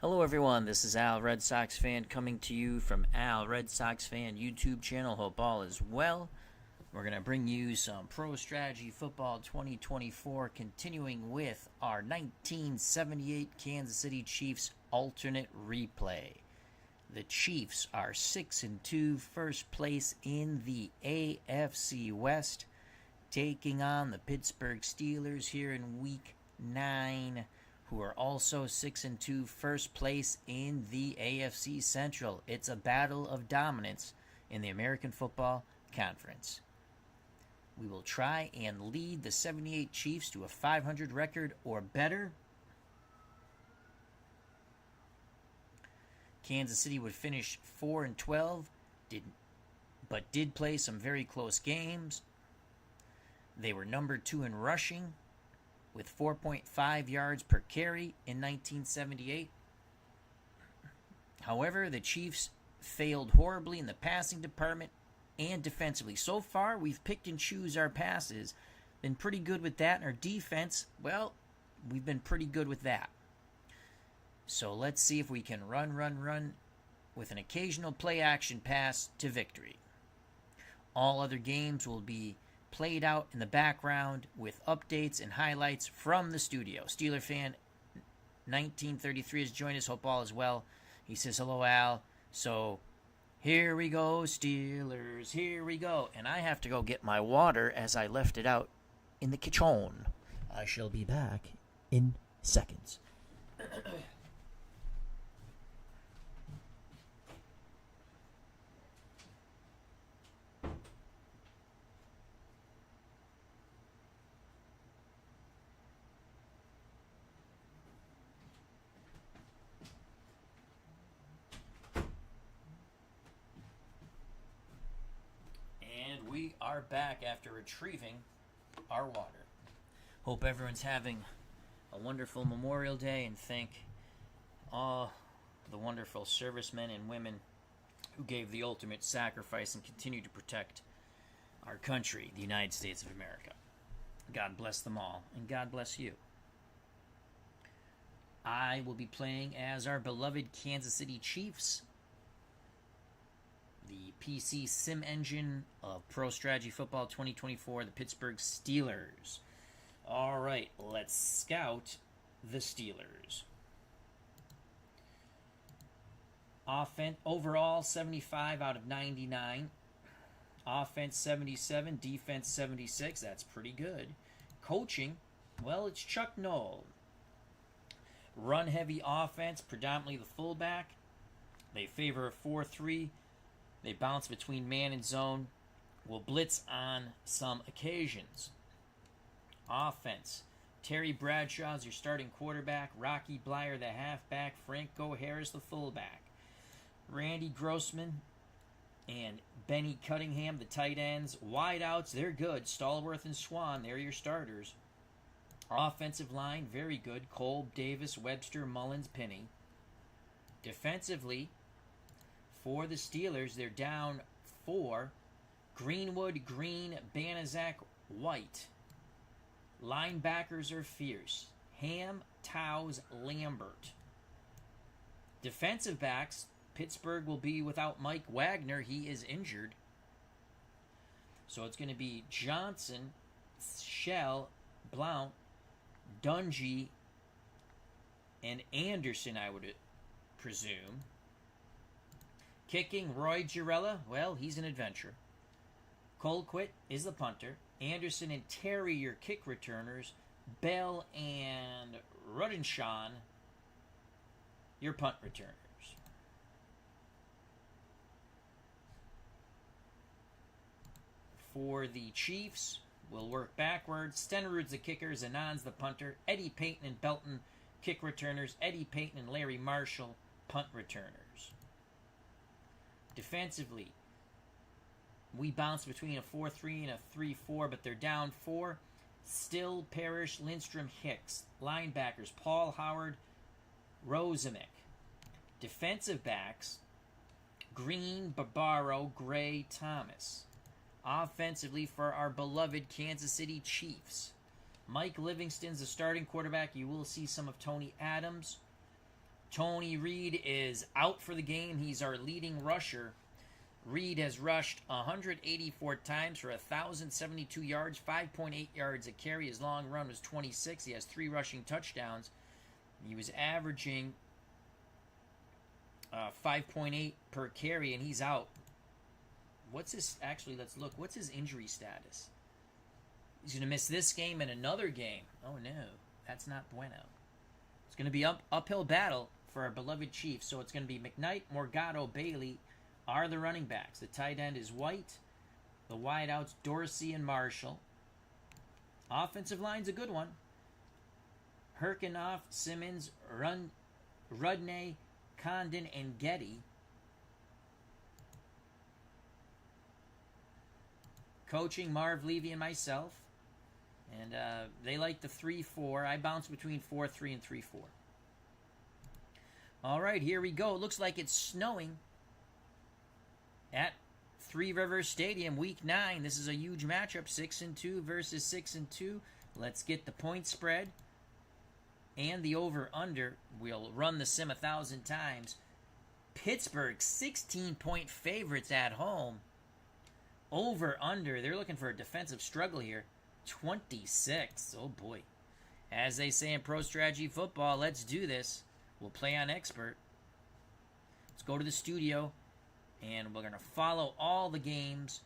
Hello everyone, this is Al Red Sox Fan coming to you from Al Red Sox Fan YouTube channel. Hope all is well. We're going to bring you some Pro Strategy Football 2024, continuing with our 1978 Kansas City Chiefs alternate replay. The Chiefs are 6-2, first place in the AFC West, taking on the Pittsburgh Steelers here in Week 9. Who are also 6-2, first place in the AFC Central. It's a battle of dominance in the American Football Conference. We will try and lead the 78 Chiefs to a 500 record or better. Kansas City would finish 4-12, but did play some very close games. They were number 2 in rushing, with 4.5 yards per carry in 1978. However, the Chiefs failed horribly in the passing department and defensively. So far, we've picked and choose our passes. Been pretty good with that. And our defense, well, we've been pretty good with that. So let's see if we can run with an occasional play action pass to victory. All other games will be played out in the background with updates and highlights from the studio. Steeler fan 1933 has joined us. Hope all is well. He says, hello, Al. So here we go, Steelers. Here we go. And I have to go get my water as I left it out in the kitchen. I shall be back in seconds. We are back after retrieving our water. Hope everyone's having a wonderful Memorial Day, and thank all the wonderful servicemen and women who gave the ultimate sacrifice and continue to protect our country, the United States of America. God bless them all, and God bless you. I will be playing as our beloved Kansas City Chiefs, the PC sim engine of Pro Strategy Football 2024, the Pittsburgh Steelers. All right, let's scout the Steelers. Offense overall 75 out of 99. Offense 77, defense 76. That's pretty good. Coaching, well, it's Chuck Noll. Run heavy offense, predominantly the fullback. They favor a 4-3. They bounce between man and zone. Will blitz on some occasions. Offense. Terry Bradshaw is your starting quarterback. Rocky Blyer the halfback. Franco Harris the fullback. Randy Grossman and Benny Cunningham the tight ends. Wideouts, they're good. Stallworth and Swan, they're your starters. Offensive line, very good. Kolb, Davis, Webster, Mullins, Pinney. Defensively, for the Steelers, they're down 4. Greenwood, Green, Banaszak, White. Linebackers are fierce. Ham, Towes, Lambert. Defensive backs, Pittsburgh will be without Mike Wagner. He is injured. So it's going to be Johnson, Shell, Blount, Dungy, and Anderson, I would presume. Kicking, Roy Girella, well, he's an adventure. Colquitt is the punter. Anderson and Terry, your kick returners. Bell and Rudenshawn, your punt returners. For the Chiefs, we'll work backwards. Stenerud's the kicker, Zanon's the punter. Eddie Payton and Belton, kick returners. Eddie Payton and Larry Marshall, punt returners. Defensively, we bounce between a 4-3 and a 3-4, but they're down 4. Still, Parrish, Lindstrom, Hicks. Linebackers, Paul Howard, Rosemick. Defensive backs, Green, Barbaro, Gray, Thomas. Offensively, for our beloved Kansas City Chiefs, Mike Livingston's the starting quarterback. You will see some of Tony Adams. Tony Reed is out for the game. He's our leading rusher. Reed has rushed 184 times for 1,072 yards, 5.8 yards a carry. His long run was 26. He has 3 rushing touchdowns. He was averaging 5.8 per carry, and he's out. What's his... Actually, let's look. What's his injury status? He's going to miss this game and another game. Oh, no. That's not bueno. It's going to be uphill battle for our beloved Chiefs. So it's going to be McKnight, Morgado, Bailey are the running backs. The tight end is White. The wideouts, Dorsey and Marshall. Offensive line's a good one. Herkinoff, Simmons, Rudney, Condon, and Getty. Coaching, Marv Levy and myself. And they like the 3-4. I bounce between 4-3 and 3-4. All right, here we go. It looks like it's snowing at Three Rivers Stadium, Week 9. This is a huge matchup, 6-2 versus 6-2. Let's get the point spread and the over-under. We'll run the sim 1,000 times. Pittsburgh, 16-point favorites at home. Over-under. They're looking for a defensive struggle here. 26. Oh, boy. As they say in Pro Strategy Football, let's do this. We'll play on expert. Let's go to the studio, and we're going to follow all the games.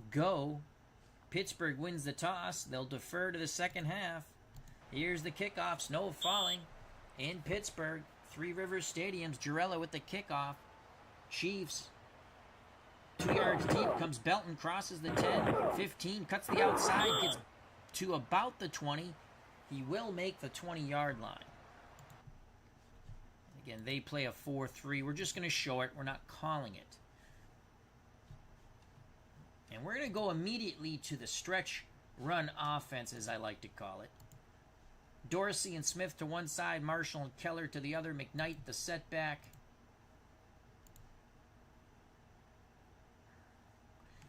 Go. Pittsburgh wins the toss. They'll defer to the second half. Here's the kickoff. Snow falling in Pittsburgh. Three Rivers Stadium's Jarella with the kickoff. Chiefs. 2 yards deep. Comes Belton. Crosses the 10. 15. Cuts the outside. Gets to about the 20. He will make the 20-yard line. Again, they play a 4-3. We're just going to show it. We're not calling it. And we're going to go immediately to the stretch run offense, as I like to call it. Dorsey and Smith to one side, Marshall and Keller to the other, McKnight the setback.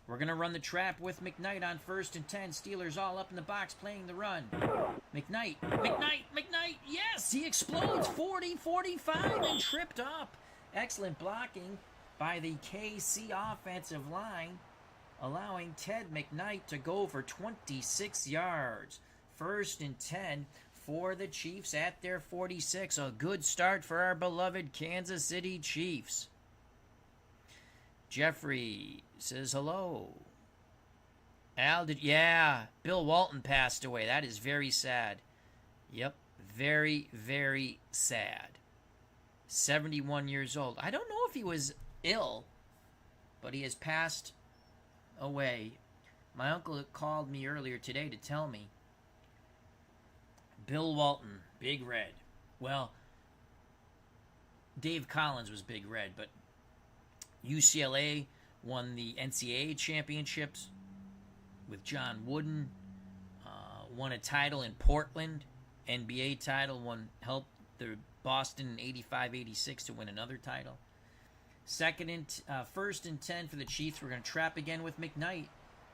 We're going to run the trap with McKnight on 1st and 10. Steelers all up in the box playing the run. McKnight, yes, he explodes, 40, 45, and tripped up. Excellent blocking by the KC offensive line, allowing Ted McKnight to go for 26 yards. 1st and 10 for the Chiefs at their 46. A good start for our beloved Kansas City Chiefs. Jeffrey says hello. Al, Bill Walton passed away. That is very sad. Yep, very, very sad. 71 years old. I don't know if he was ill, but he has passed away. My uncle called me earlier today to tell me. Bill Walton, Big Red. Well, Dave Collins was Big Red, but UCLA won the NCAA championships with John Wooden. Won a title in Portland, NBA title. Helped the Boston in 85-86 to win another title. 1st and 10 for the Chiefs. We're going to trap again with McKnight.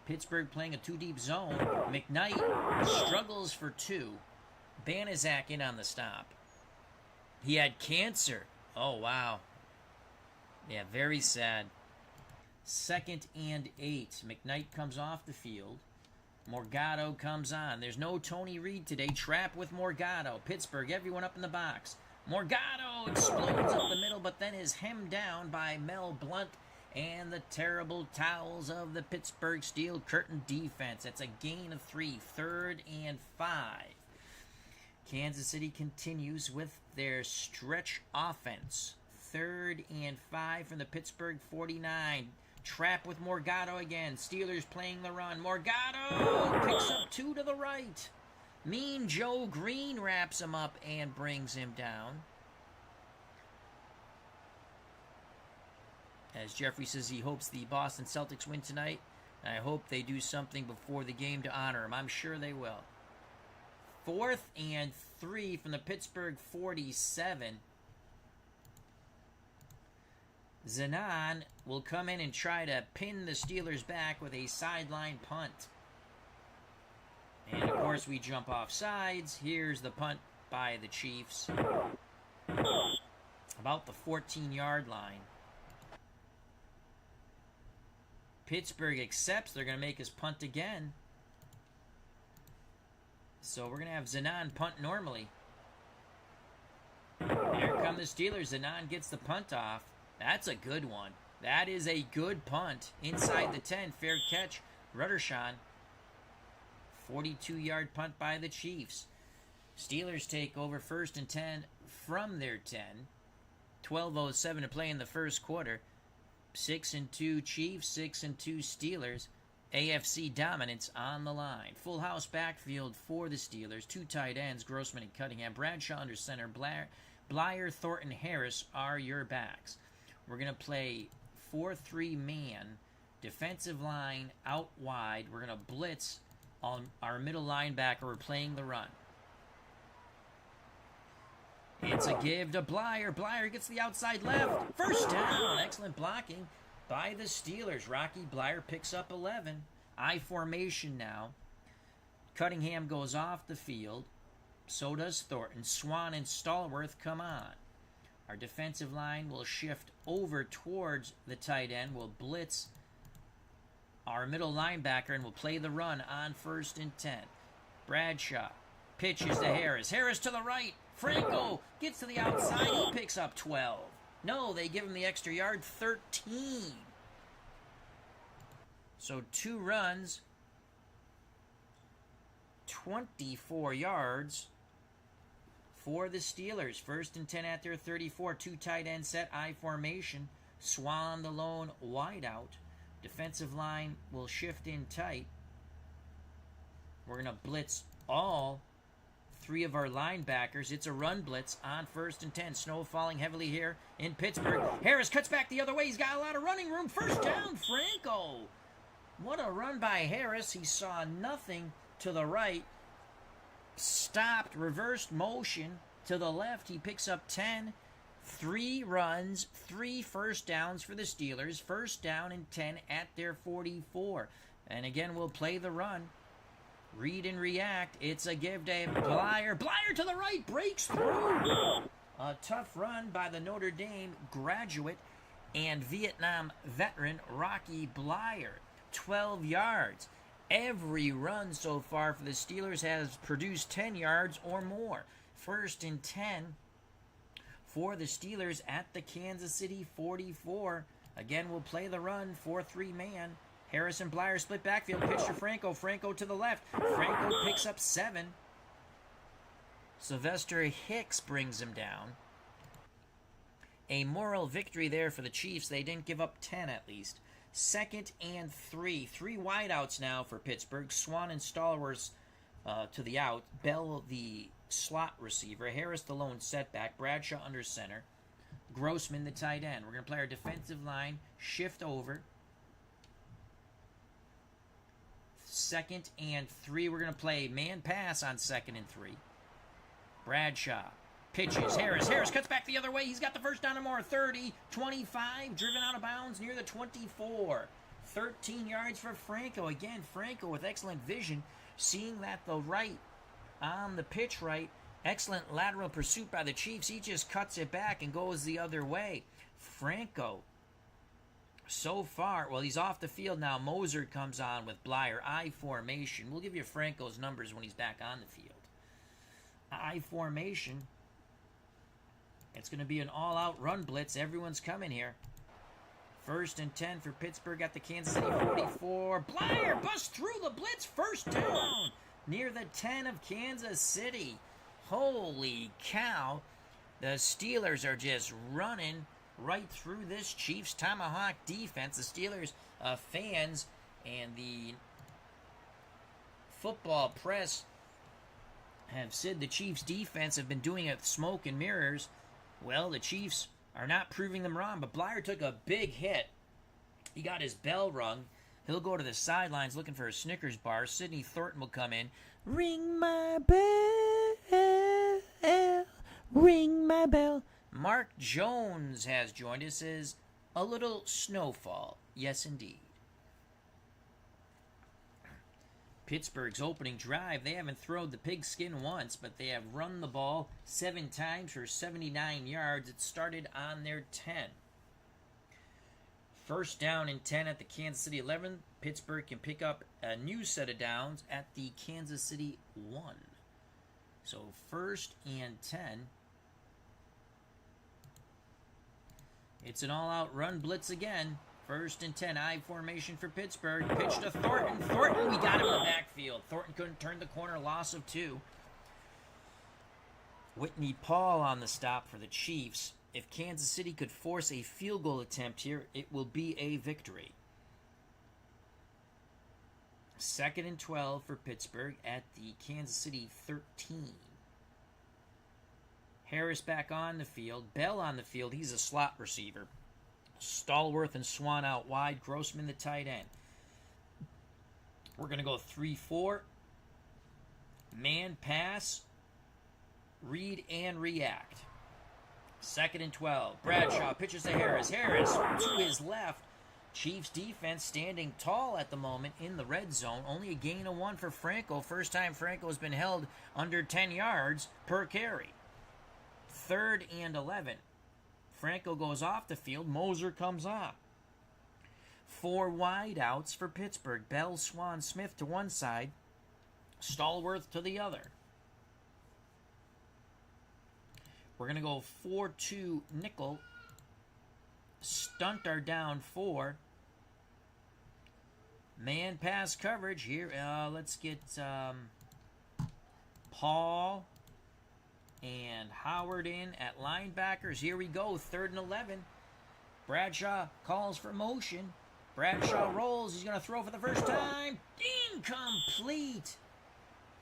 Pittsburgh playing a 2-deep zone. McKnight struggles for 2. Banaszak in on the stop. He had cancer. Oh, wow. Yeah, very sad. 2nd and 8. McKnight comes off the field. Morgado comes on. There's no Tony Reed today. Trap with Morgado. Pittsburgh, everyone up in the box. Morgado explodes up the middle, but then is hemmed down by Mel Blount and the terrible towels of the Pittsburgh Steel Curtain defense. It's a gain of 3. 3rd and 5. Kansas City continues with their stretch offense. 3rd and 5 from the Pittsburgh 49. Trap with Morgado again. Steelers playing the run. Morgado picks up 2 to the right. Mean Joe Green wraps him up and brings him down. As Jeffrey says he hopes the Boston Celtics win tonight. I hope they do something before the game to honor him. I'm sure they will. 4th and 3 from the Pittsburgh 47. Zanan will come in and try to pin the Steelers back with a sideline punt. And, of course, we jump off sides. Here's the punt by the Chiefs. About the 14-yard line. Pittsburgh accepts. They're going to make us punt again. So we're going to have Zanon punt normally. Here come the Steelers. Zanon gets the punt off. That's a good one. That is a good punt. Inside the 10. Fair catch. Ruddershawn. 42-yard punt by the Chiefs. Steelers take over 1st and 10 from their 10. 12:07 to play in the first quarter. 6-2 Chiefs, 6-2 Steelers. AFC dominance on the line. Full house backfield for the Steelers. 2 tight ends, Grossman and Cunningham. Bradshaw under center. Blyer, Thornton, Harris are your backs. We're going to play 4-3 man. Defensive line out wide. We're going to blitz on our middle linebacker. We're playing the run. It's a give to Blyer. Blyer gets the outside left. First down. Excellent blocking by the Steelers. Rocky Blyer picks up 11. I formation now. Cunningham goes off the field. So does Thornton. Swan and Stallworth come on. Our defensive line will shift over towards the tight end. We'll blitz our middle linebacker and we'll play the run on 1st and 10. Bradshaw pitches to Harris. Harris to the right. Franco gets to the outside. He picks up 12. No, they give him the extra yard. 13. So 2 runs. 24 yards for the Steelers. 1st and 10 at their 34. 2 tight end set. I formation. Swan the lone wide out. Defensive line will shift in tight. We're going to blitz all 3 of our linebackers. It's a run blitz on 1st and 10. Snow falling heavily here in Pittsburgh. Harris cuts back the other way. He's got a lot of running room. First down, Franco. What a run by Harris. He saw nothing to the right. Stopped, reversed motion to the left. He picks up 10. 3 runs, 3 first downs for the Steelers. 1st down and 10 at their 44. And again, we'll play the run. Read and react. It's a give to Blyer. Blyer to the right. Breaks through. A tough run by the Notre Dame graduate and Vietnam veteran Rocky Blyer. 12 yards. Every run so far for the Steelers has produced 10 yards or more. 1st and 10 for the Steelers at the Kansas City 44. Again, we'll play the run. 4-3 man. Harris and Blyer split backfield. Pitch to Franco. Franco to the left. Franco picks up 7. Sylvester Hicks brings him down. A moral victory there for the Chiefs. They didn't give up 10 at least. 2nd and 3. 3 wideouts now for Pittsburgh. Swan and Stallworth to the out. Bell the slot receiver. Harris the lone setback. Bradshaw under center. Grossman the tight end. We're going to play our defensive line. Shift over. 2nd and 3. We're going to play man pass on 2nd and 3. Bradshaw pitches. Harris cuts back the other way. He's got the first down and more. 30, 25, driven out of bounds near the 24. 13 yards for Franco. Again, Franco with excellent vision, seeing that the right on the pitch right. Excellent lateral pursuit by the Chiefs. He just cuts it back and goes the other way. Franco, so far, well, he's off the field now. Moser comes on with Blyer. I formation. We'll give you Franco's numbers when he's back on the field. I formation. It's going to be an all-out run blitz. Everyone's coming here. 1st and 10 for Pittsburgh at the Kansas City 44. Blyer busts through the blitz. 1st down near the 10 of Kansas City. Holy cow. The Steelers are just running right through this Chiefs Tomahawk defense. The Steelers fans and the football press have said the Chiefs defense have been doing it with smoke and mirrors. Well, the Chiefs are not proving them wrong, but Blyer took a big hit. He got his bell rung. He'll go to the sidelines looking for a Snickers bar. Sidney Thornton will come in. Ring my bell, ring my bell. Mark Jones has joined us as a little snowfall. Yes, indeed. Pittsburgh's opening drive, they haven't thrown the pigskin once, but they have run the ball 7 times for 79 yards. It started on their 10. First down and 10 at the Kansas City 11. Pittsburgh can pick up a new set of downs at the Kansas City 1. So first and 10. It's an all-out run blitz again. First and 10, I formation for Pittsburgh. Pitch to Thornton. Thornton, we got him in the backfield. Thornton couldn't turn the corner, loss of 2. Whitney Paul on the stop for the Chiefs. If Kansas City could force a field goal attempt here, it will be a victory. Second and 12 for Pittsburgh at the Kansas City 13. Harris back on the field. Bell on the field. He's a slot receiver. Stallworth and Swan out wide. Grossman the tight end. We're going to go 3-4. Man pass. Read and react. Second and 12. Bradshaw pitches to Harris. Harris to his left. Chiefs defense standing tall at the moment in the red zone. Only a gain of 1 for Franco. First time Franco has been held under 10 yards per carry. Third and 11. Franco goes off the field. Moser comes on. 4 wide outs for Pittsburgh. Bell, Swan, Smith to one side. Stallworth to the other. We're going to go 4-2 nickel. Stunt our down 4. Man pass coverage here. Let's get Paul and Howard in at linebackers. Here we go. 3rd and 11. Bradshaw calls for motion. Bradshaw rolls. He's going to throw for the first time. Incomplete.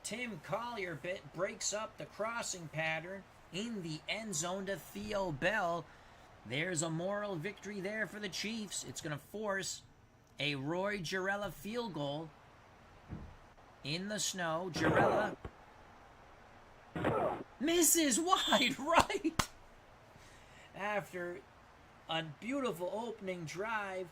Tim Collier breaks up the crossing pattern in the end zone to Theo Bell. There's a moral victory there for the Chiefs. It's going to force a Roy Gerela field goal in the snow. Gerela misses wide right. After a beautiful opening drive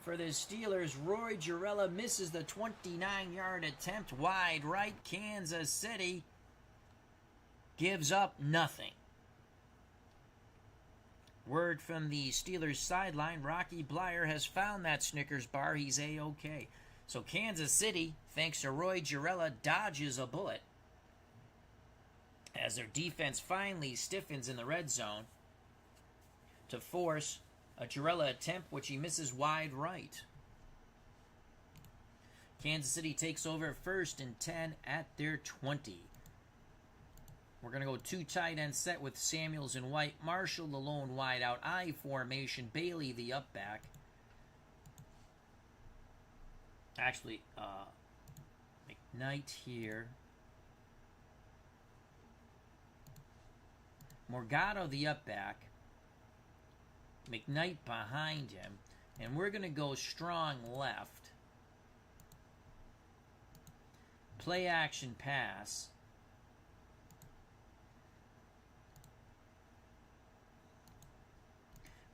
for the Steelers, Roy Gerela misses the 29-yard attempt wide right. Kansas City gives up nothing. Word from the Steelers sideline, Rocky Bleier has found that Snickers bar. He's A-OK. So Kansas City, thanks to Roy Gerela, dodges a bullet as their defense finally stiffens in the red zone to force a Gerela attempt, which he misses wide right. Kansas City takes over 1st and 10 at their 20. We're going to go 2 tight end set with Samuels and White. Marshall, the lone wide out. I formation. Bailey, the up back. Actually, McKnight here. Morgado, the up back. McKnight behind him. And we're going to go strong left. Play action pass.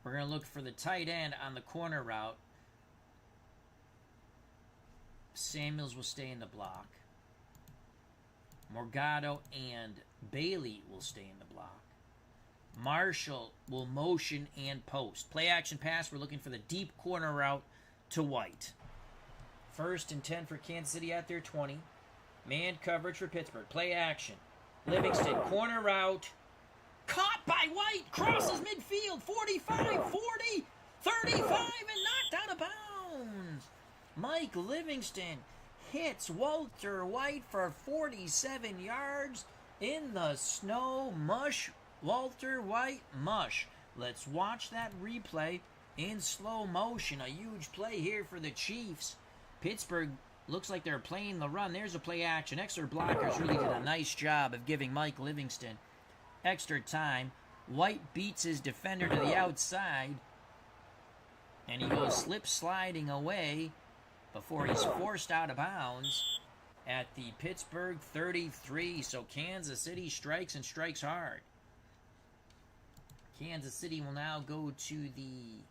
We're going to look for the tight end on the corner route. Samuels will stay in the block. Morgado and Bailey will stay in the block. Marshall will motion and post. Play action pass. We're looking for the deep corner route to White. 1st and 10 for Kansas City at their 20. Man coverage for Pittsburgh. Play action. Livingston, corner route. Caught by White. Crosses midfield. 45, 40, 35, and knocked out of bounds. Mike Livingston hits Walter White for 47 yards in the snow. Mush. Walter White mush. Let's watch that replay in slow motion. A huge play here for the Chiefs. Pittsburgh looks like they're playing the run. There's a play action. Extra blockers really did a nice job of giving Mike Livingston extra time. White beats his defender to the outside. And he goes slip sliding away before he's forced out of bounds at the Pittsburgh 33. So Kansas City strikes and strikes hard. Kansas City will now go to the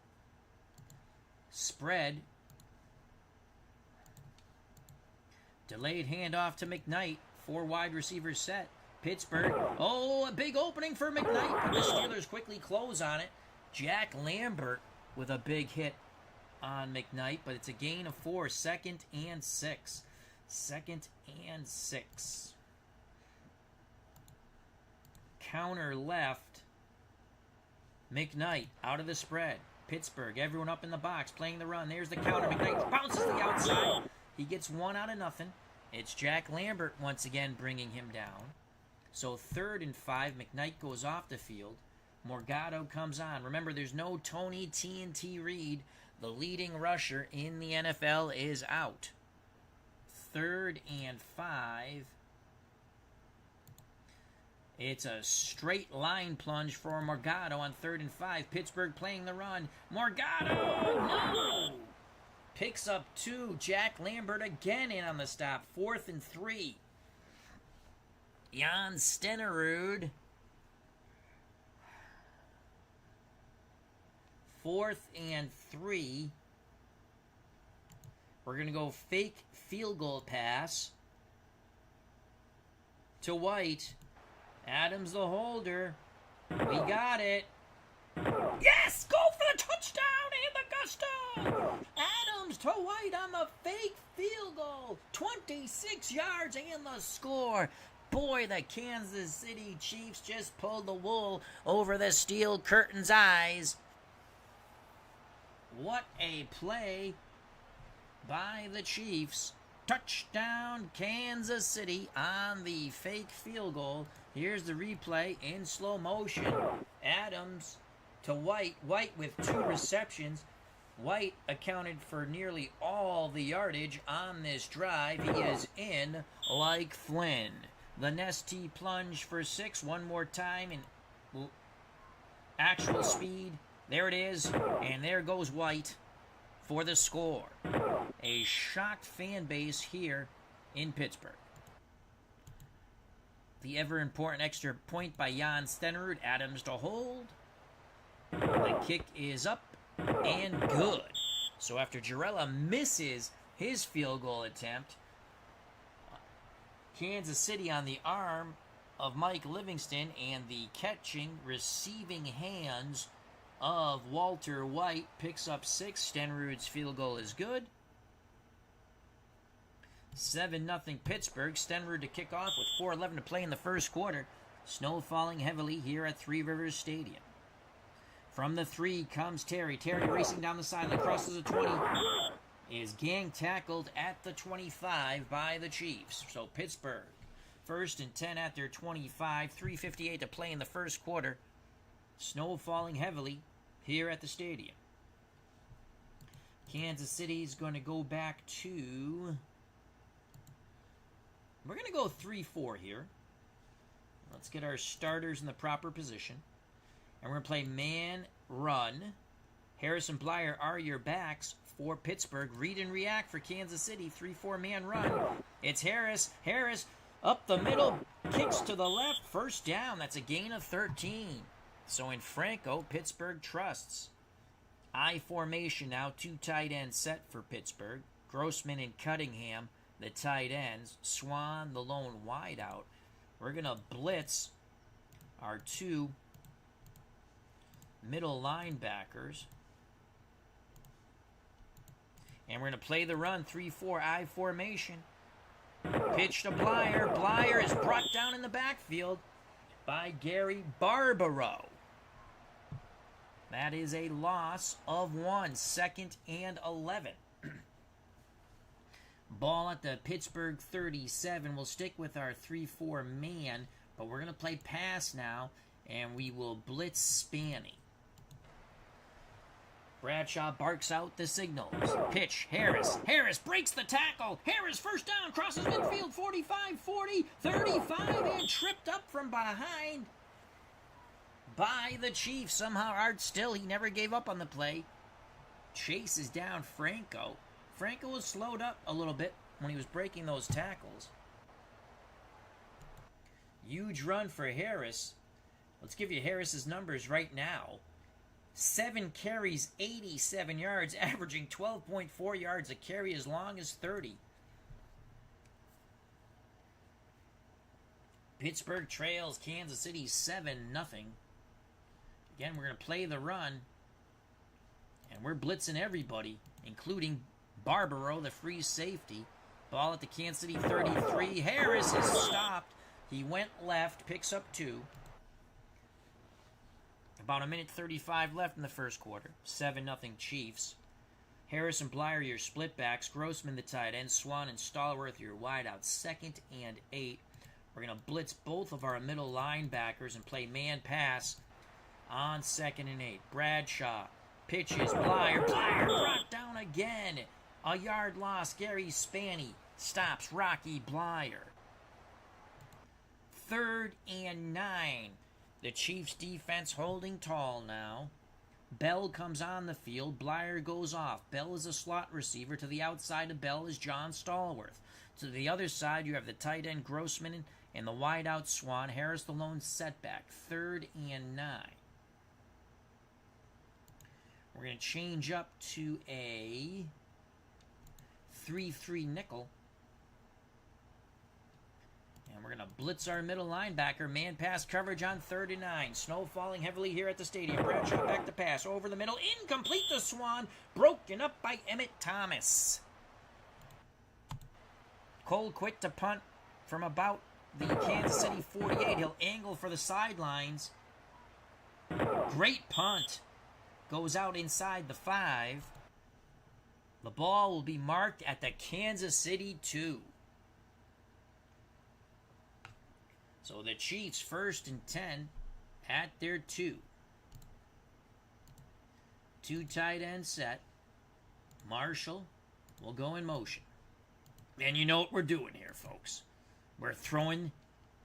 spread. Delayed handoff to McKnight. 4 wide receivers set. Pittsburgh. Oh, a big opening for McKnight, but the Steelers quickly close on it. Jack Lambert with a big hit on McKnight, but it's a gain of 4. 2nd and 6. 2nd and 6. Counter left. McKnight out of the spread. Pittsburgh, everyone up in the box, playing the run. There's the counter. McKnight bounces the outside. He gets 1 out of nothing. It's Jack Lambert once again bringing him down. So 3rd and 5. McKnight goes off the field. Morgado comes on. Remember, there's no Tony TNT Reed. The leading rusher in the NFL is out. 3rd and 5. It's a straight line plunge for Morgado on 3rd and 5. Pittsburgh playing the run. Morgado! No! Picks up 2. Jack Lambert again in on the stop. 4th and 3. Jan Stenerud. 4th and 3. We're going to go fake field goal pass to White. Adams the holder. We got it. Yes! Go for the touchdown and the gusto! Adams to White on the fake field goal. 26 yards and the score. Boy, the Kansas City Chiefs just pulled the wool over the Steel Curtain's eyes. What a play by the Chiefs. Touchdown, Kansas City on the fake field goal. Here's the replay in slow motion. Adams to White. White with 2 receptions. White accounted for nearly all the yardage on this drive. He is in like Flynn. The Nesty plunge for 6. One more time in actual speed. There it is. And there goes White for the score. A shocked fan base here in Pittsburgh. The ever-important extra point by Jan Stenerud. Adams to hold. The kick is up and good. So after Jarella misses his field goal attempt, Kansas City on the arm of Mike Livingston and the catching, receiving hands of Walter White picks up 6. Stenerud's field goal is good. 7-0 Pittsburgh. Stenerud to kick off with 4:11 to play in the first quarter. Snow falling heavily here at Three Rivers Stadium. From the 3 comes Terry. Terry racing down the sideline, crosses the 20. Is gang tackled at the 25 by the Chiefs. So Pittsburgh, 1st and 10 at their 25. 3:58 to play in the first quarter. Snow falling heavily here at the stadium. Kansas City's going to go back to... We're going to go 3-4 here. Let's get our starters in the proper position. And we're going to play man, run. Harris and Blyer are your backs for Pittsburgh. Read and react for Kansas City. 3-4 man run. It's Harris. Harris up the middle. Kicks to the left. First down. That's a gain of 13. So in Franco, Pittsburgh trusts. I formation now. 2 tight ends set for Pittsburgh. Grossman and Cunningham, the tight ends. Swan, the lone wideout. We're going to blitz our 2 middle linebackers. And we're going to play the run. 3-4 I formation. Pitch to Blyer. Blyer is brought down in the backfield by Gary Barbaro. That is a loss of 1. 2nd and 11. Ball at the Pittsburgh 37. We'll stick with our 3-4 man, but we're going to play pass now, and we will blitz Spanny. Bradshaw barks out the signals. Pitch, Harris. Harris breaks the tackle. Harris first down, crosses midfield, 45, 40, 35, and tripped up from behind by the Chiefs. Somehow Art Still, he never gave up on the play. Chases down Franco. Franco was slowed up a little bit when he was breaking those tackles. Huge run for Harris. Let's give you Harris's numbers right now. 7 carries, 87 yards, averaging 12.4 yards a carry as long as 30. Pittsburgh trails Kansas City 7-0. Again, we're going to play the run. And we're blitzing everybody, including Barbaro, the free safety. Ball at the Kansas City 33. Harris is stopped. He went left, picks up 2. About 1:35 left in the first quarter. 7-0 Chiefs. Harris and Blyer, your split backs. Grossman, the tight end. Swan and Stallworth, your wideouts. 2nd and 8. We're going to blitz both of our middle linebackers and play man pass on 2nd and 8. Bradshaw pitches. Blyer brought down again. A yard loss. Gary Spanny stops Rocky Blyer. 3rd and 9. The Chiefs defense holding tall now. Bell comes on the field. Blyer goes off. Bell is a slot receiver. To the outside of Bell is John Stallworth. To the other side, you have the tight end Grossman and the wideout Swan. Harris the lone setback. 3rd and 9. We're going to change up to a 3-3 nickel. And we're going to blitz our middle linebacker. Man pass coverage on 3rd and 9. Snow falling heavily here at the stadium. Bradshaw back to pass. Over the middle. Incomplete to Swan. Broken up by Emmett Thomas. Colquitt to punt from about the Kansas City 48. He'll angle for the sidelines. Great punt. Goes out inside the 5. The ball will be marked at the Kansas City 2. So the Chiefs 1st and 10 at their 2. 2 tight end set. Marshall will go in motion. And you know what we're doing here, folks. We're throwing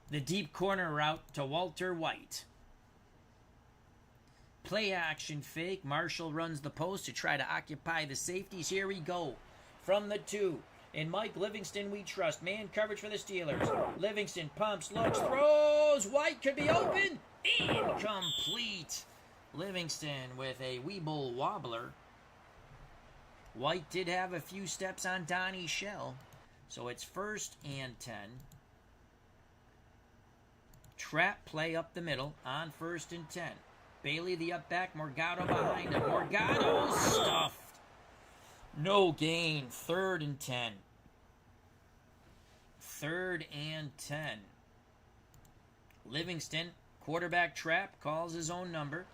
the deep corner route to Walter White. Play action fake. Marshall runs the post to try to occupy the safeties. Here we go. From the 2. In Mike Livingston we trust. Man coverage for the Steelers. Livingston pumps, looks, throws. White could be open. Incomplete. Livingston with a Weeble wobbler. White did have a few steps on Donnie Shell. So it's 1st and 10. Trap play up the middle on 1st and 10. Bailey the up back. Morgado behind him. Morgado stuffed. No gain. 3rd and 10. 3rd and 10. Livingston, quarterback trap, calls his own number.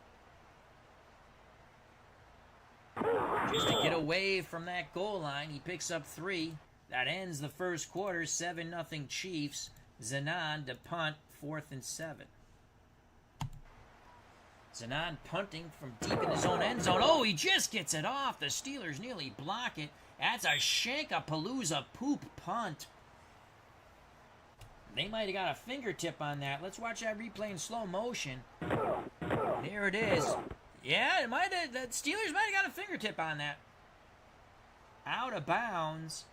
Just to get away from that goal line, he picks up 3. That ends the first quarter. 7-0 Chiefs. Zanon to punt. 4th and 7. Zanon punting from deep in his own end zone. Oh, he just gets it off. The Steelers nearly block it. That's a Shankapalooza poop punt. They might have got a fingertip on that. Let's watch that replay in slow motion. There it is. Yeah, it might have. The Steelers might have got a fingertip on that. Out of bounds.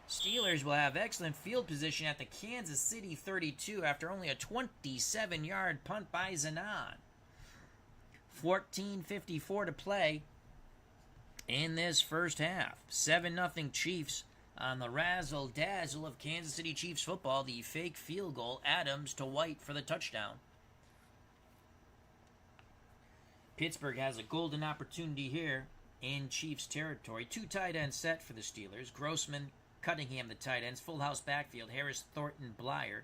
Steelers will have excellent field position at the Kansas City 32 after only a 27-yard punt by Zanon. 14:54 to play in this first half. 7-0 Chiefs on the razzle-dazzle of Kansas City Chiefs football. The fake field goal. Adams to White for the touchdown. Pittsburgh has a golden opportunity here in Chiefs territory. 2 tight ends set for the Steelers. Grossman, Cunningham, the tight ends. Full house backfield. Harris, Thornton, Blyer.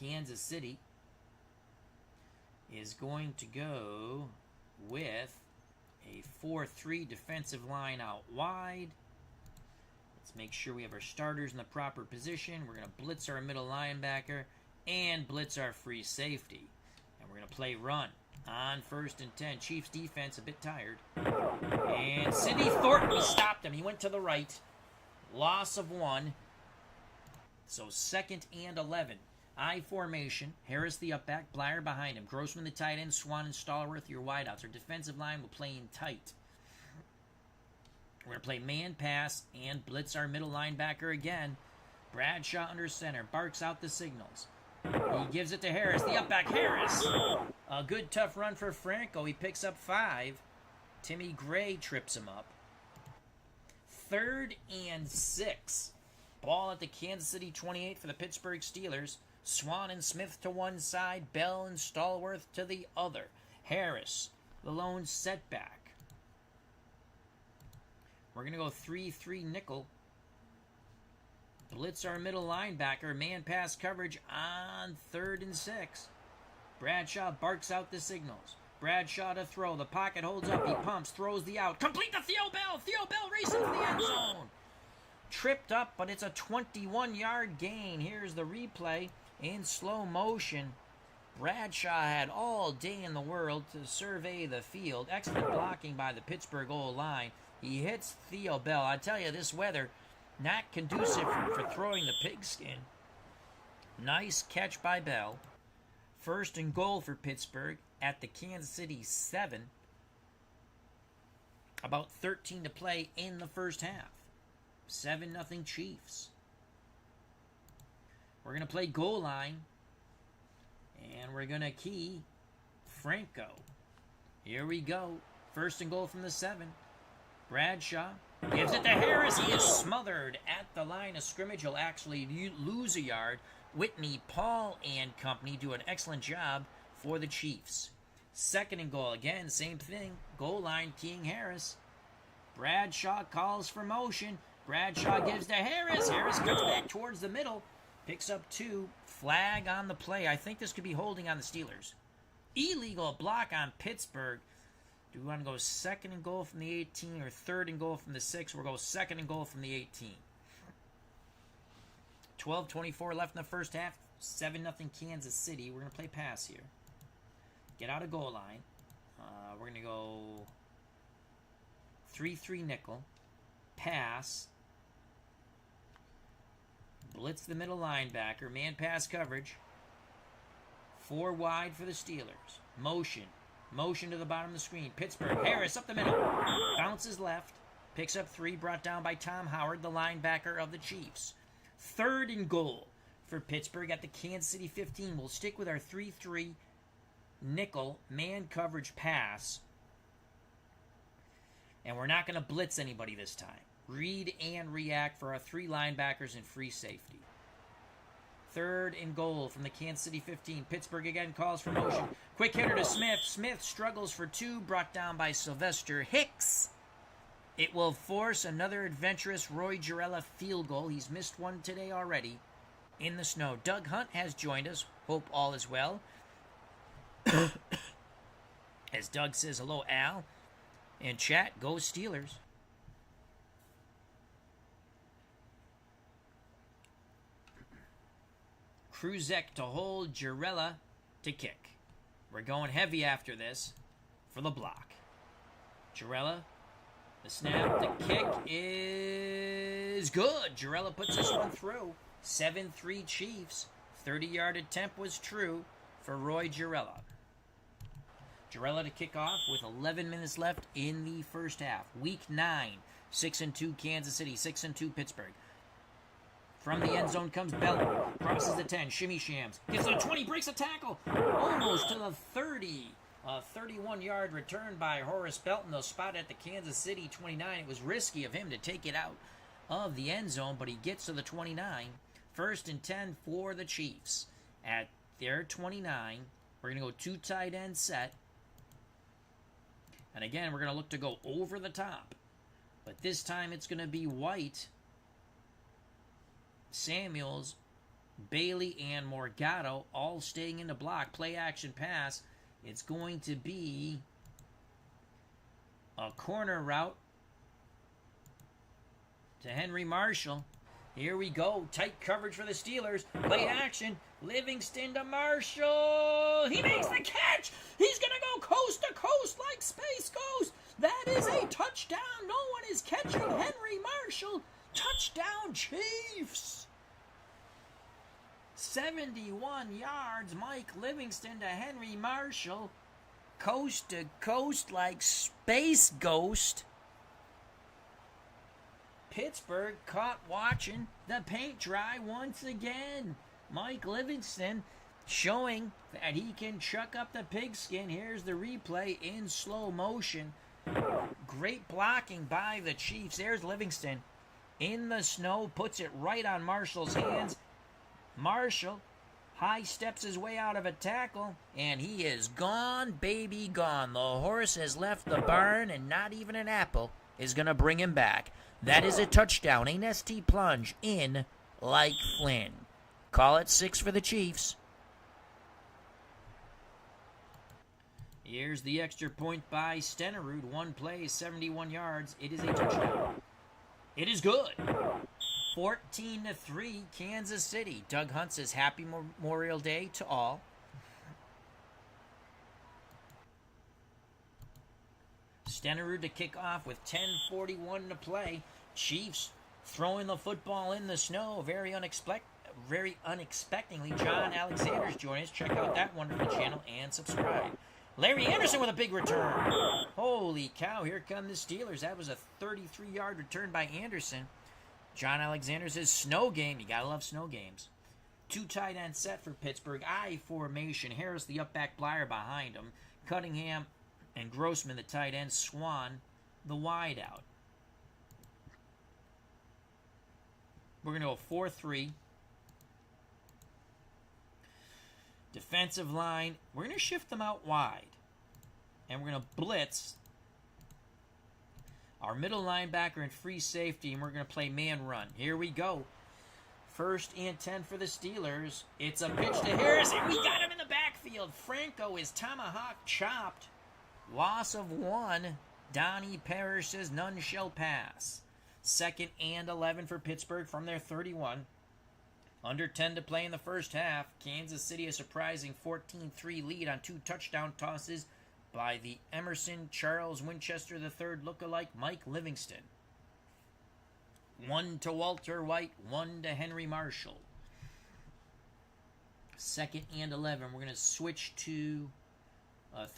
Kansas City is going to go with a 4-3 defensive line out wide. Let's make sure we have our starters in the proper position. We're going to blitz our middle linebacker and blitz our free safety. And we're going to play run on 1st and 10. Chiefs defense a bit tired. And Sidney Thornton, we stopped him. He went to the right. Loss of 1. So 2nd and 11. I formation. Harris the up back. Blyer behind him. Grossman the tight end. Swan and Stallworth your wideouts. Our defensive line will play in tight. We're going to play man pass and blitz our middle linebacker again. Bradshaw under center. Barks out the signals. He gives it to Harris. The up back Harris. A good tough run for Franco. He picks up 5. Timmy Gray trips him up. 3rd and 6. Ball at the Kansas City 28 for the Pittsburgh Steelers. Swan and Smith to one side, Bell and Stallworth to the other. Harris, the lone setback. We're going to go 3-3 nickel. Blitz our middle linebacker. Man pass coverage on 3rd and 6. Bradshaw barks out the signals. Bradshaw to throw. The pocket holds up. He pumps, throws the out. Complete to Theo Bell. Theo Bell racing to the end zone. Tripped up, but it's a 21-yard gain. Here's the replay in slow motion. Bradshaw had all day in the world to survey the field. Excellent blocking by the Pittsburgh O-line. He hits Theo Bell. I tell you, this weather, not conducive for throwing the pigskin. Nice catch by Bell. 1st and goal for Pittsburgh at the Kansas City 7. About 13 to play in the first half. 7-0 Chiefs. We're going to play goal line. And we're going to key Franco. Here we go. 1st and goal from the 7. Bradshaw gives it to Harris. He is smothered at the line of scrimmage. He'll actually lose a yard. Whitney, Paul, and company do an excellent job for the Chiefs. 2nd and goal. Again, same thing. Goal line, keying Harris. Bradshaw calls for motion. Bradshaw gives to Harris. Harris cuts back towards the middle. Picks up 2. Flag on the play. I think this could be holding on the Steelers. Illegal block on Pittsburgh. Do we want to go 2nd and goal from the 18 or 3rd and goal from the 6? We'll go 2nd and goal from the 18. 12:24 left in the first half. 7-0 Kansas City. We're going to play pass here. Get out of goal line. We're going to go 3-3 nickel. Pass. Blitz the middle linebacker. Man pass coverage. 4 wide for the Steelers. Motion. Motion to the bottom of the screen. Pittsburgh. Harris up the middle. Bounces left. Picks up 3. Brought down by Tom Howard, the linebacker of the Chiefs. 3rd and goal for Pittsburgh at the Kansas City 15. We'll stick with our 3-3 nickel man coverage pass. And we're not going to blitz anybody this time. Read and react for our 3 linebackers and free safety. 3rd and goal from the Kansas City 15. Pittsburgh again calls for motion. Quick hitter to Smith. Smith struggles for 2. Brought down by Sylvester Hicks. It will force another adventurous Roy Girella field goal. He's missed one today already in the snow. Doug Hunt has joined us. Hope all is well. As Doug says, hello, Al. And chat, go Steelers. Kruzek to hold, Girella to kick. We're going heavy after this for the block. Girella, the snap, the kick is good. Girella puts this one through. 7-3 Chiefs. 30-yard attempt was true for Roy Girella. Girella to kick off with 11 minutes left in the first half. Week 9, 6-2 Kansas City, 6-2 Pittsburgh. From the end zone comes Bell. Crosses the 10. Shimmy shams. Gets to the 20. Breaks a tackle. Almost to the 30. A 31-yard return by Horace Belton. Though spot at the Kansas City 29. It was risky of him to take it out of the end zone, but he gets to the 29. 1st and 10 for the Chiefs. At their 29, we're going to go 2 tight end set. And again, we're going to look to go over the top. But this time it's going to be White, Samuels, Bailey, and Morgado all staying in the block. Play action pass. It's going to be a corner route to Henry Marshall. Here we go. Tight coverage for the Steelers. Play action. Livingston to Marshall. He makes the catch. He's going to go coast to coast like Space Ghost. That is a touchdown. No one is catching Henry Marshall. Touchdown, Chiefs. 71 yards. Mike Livingston to Henry Marshall. Coast to coast like Space Ghost. Pittsburgh caught watching the paint dry once again. Mike Livingston showing that he can chuck up the pigskin. Here's the replay in slow motion. Great blocking by the Chiefs. There's Livingston. in the snow, puts it right on Marshall's hands. Marshall high steps his way out of a tackle, and he is gone, baby, gone. The horse has left the barn, and not even an apple is going to bring him back. That is a touchdown, a nasty plunge in like Flynn. Call it 6 for the Chiefs. Here's the extra point by Stenerud. One play, 71 yards. It is a touchdown. It is good. 14-3, Kansas City. Doug Hunt says Happy Memorial Day to all. Stenerud to kick off with 10:41 to play. Chiefs throwing the football in the snow. Very unexpectedly. John Alexander's joining us. Check out that wonderful channel and subscribe. Larry Anderson with a big return. Holy cow, here come the Steelers. That was a 33-yard return by Anderson. John Alexander says snow game. You gotta love snow games. 2 tight end set for Pittsburgh. I formation. Harris, the up back, Blyer behind him. Cunningham and Grossman, the tight end. Swan, the wide out. We're going to go 4-3. Defensive line, we're going to shift them out wide. And we're going to blitz our middle linebacker and free safety, and we're going to play man run. Here we go. 1st and 10 for the Steelers. It's a pitch to Harris, and we got him in the backfield. Franco is tomahawk chopped. Loss of 1. Donnie Parrish says none shall pass. 2nd and 11 for Pittsburgh from their 31. Under 10 to play in the first half. Kansas City a surprising 14-3 lead on 2 touchdown tosses by the Emerson Charles Winchester III lookalike Mike Livingston. 1 to Walter White, 1 to Henry Marshall. 2nd and 11. We're going to switch to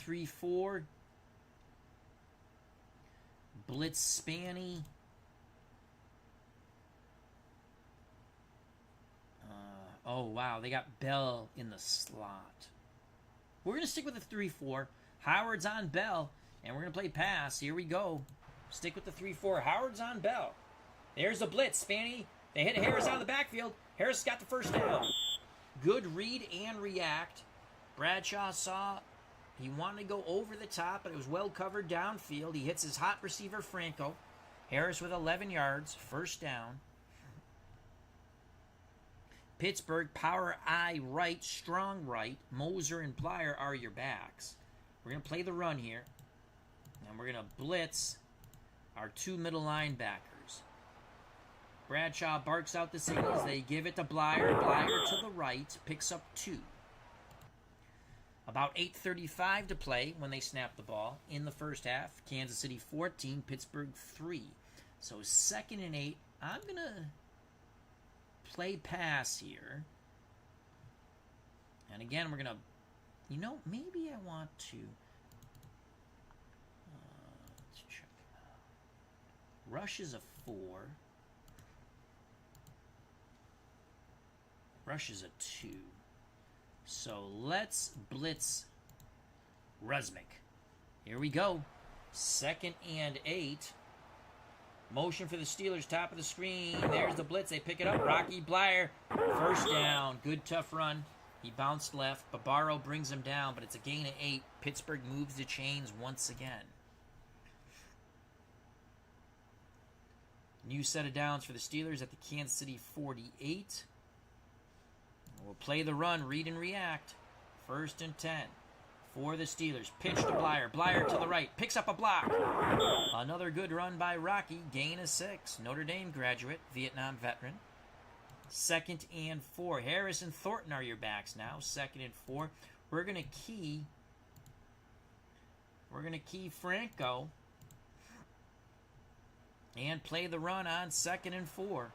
3-4. Blitz Spanny. Oh, wow. They got Bell in the slot. We're going to stick with the 3-4. Howard's on Bell, and we're going to play pass. Here we go. Stick with the 3-4. Howard's on Bell. There's the blitz. Spanny, they hit Harris out of the backfield. Harris got the first down. Good read and react. Bradshaw saw he wanted to go over the top, but it was well covered downfield. He hits his hot receiver, Franco. Harris with 11 yards. First down. Pittsburgh, power I right, strong right. Moser and Blyer are your backs. We're going to play the run here. And we're going to blitz our 2 middle linebackers. Bradshaw barks out the signals. They give it to Blyer. Blyer to the right. Picks up 2. About 8:35 to play when they snap the ball in the first half. Kansas City 14, Pittsburgh 3. So 2nd and 8. I'm going to play pass here. And again, we're going to, maybe I want to, let's check it out. Rush is a 4. Rush is a 2. So let's blitz Rusmick. Here we go. 2nd and 8. Motion for the Steelers, top of the screen. There's the blitz. They pick it up. Rocky Blyer, first down. Good, tough run. He bounced left. Barbaro brings him down, but it's a gain of 8. Pittsburgh moves the chains once again. New set of downs for the Steelers at the Kansas City 48. We'll play the run, read and react. 1st and 10 for the Steelers. Pitch to Blyer. Blyer to the right. Picks up a block. Another good run by Rocky. Gain of 6. Notre Dame graduate. Vietnam veteran. 2nd and 4. Harris and Thornton are your backs now. 2nd and 4. We're going to key Franco and play the run on 2nd and 4.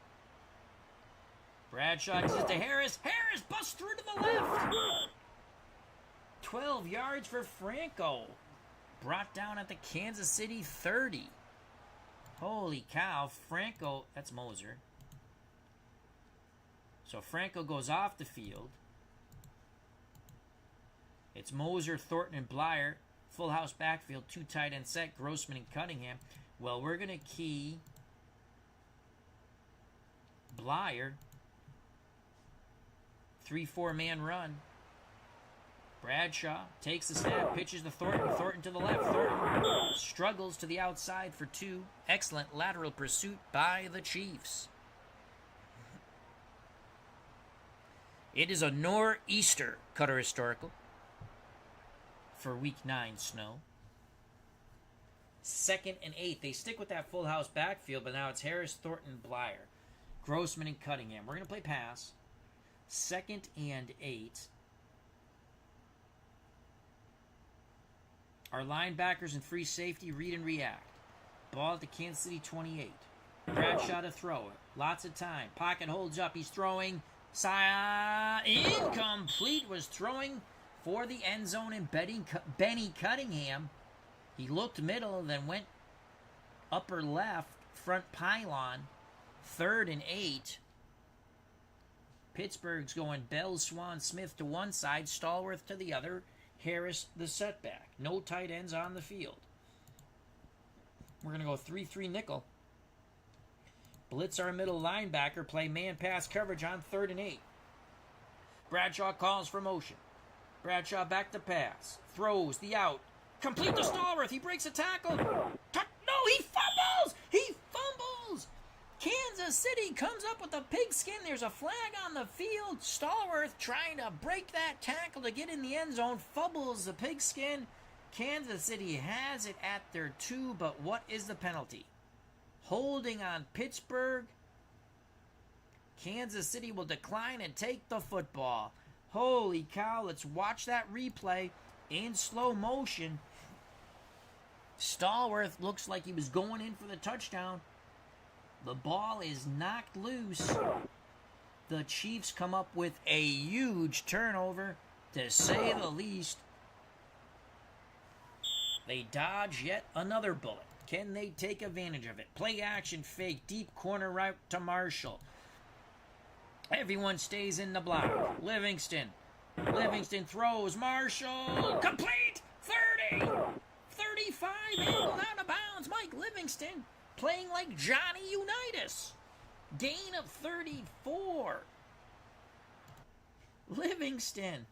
Bradshaw gives it to Harris. Harris busts through to the left. 12 yards for Franco. Brought down at the Kansas City 30. Holy cow. Franco, that's Moser. So Franco goes off the field. It's Moser, Thornton, and Blyer. Full house backfield. 2 tight end set. Grossman and Cunningham. Well, we're going to key Blyer. 3-4 man run. Bradshaw takes the snap, pitches to Thornton. Thornton to the left. Thornton struggles to the outside for 2. Excellent lateral pursuit by the Chiefs. It is a nor'easter, Cutter Historical, for Week 9 snow. 2nd and 8. They stick with that full house backfield, but now it's Harris, Thornton, Blyer, Grossman, and Cunningham. We're going to play pass. 2nd and 8. Our linebackers and free safety read and react. Ball at the Kansas City 28. Bradshaw to throw it. Lots of time. Pocket holds up. He's throwing. Incomplete. Was throwing for the end zone and Benny Cunningham. He looked middle, then went upper left, front pylon. 3rd and 8. Pittsburgh's going Bell, Swan, Smith to one side, Stallworth to the other. Harris the setback. No tight ends on the field. We're going to go 3-3 nickel. Blitz our middle linebacker. Play man pass coverage on 3rd and 8. Bradshaw calls for motion. Bradshaw back to pass. Throws the out. Complete to Stallworth. He breaks a tackle. No, he fumbles! He fumbles! Kansas City comes up with a pigskin. There's a flag on the field. Stallworth trying to break that tackle to get in the end zone. Fumbles the pigskin. Kansas City has it at their 2, but what is the penalty? Holding on Pittsburgh. Kansas City will decline and take the football. Holy cow, let's watch that replay in slow motion. Stallworth looks like he was going in for the touchdown. The ball is knocked loose. The Chiefs come up with a huge turnover, to say the least. They dodge yet another bullet. Can they take advantage of it? Play action fake, deep corner route to Marshall. Everyone stays in the block. Livingston throws. Marshall. Complete. 30. 35. Angled out of bounds. Mike Livingston playing like Johnny Unitas. Gain of 34. Livingston.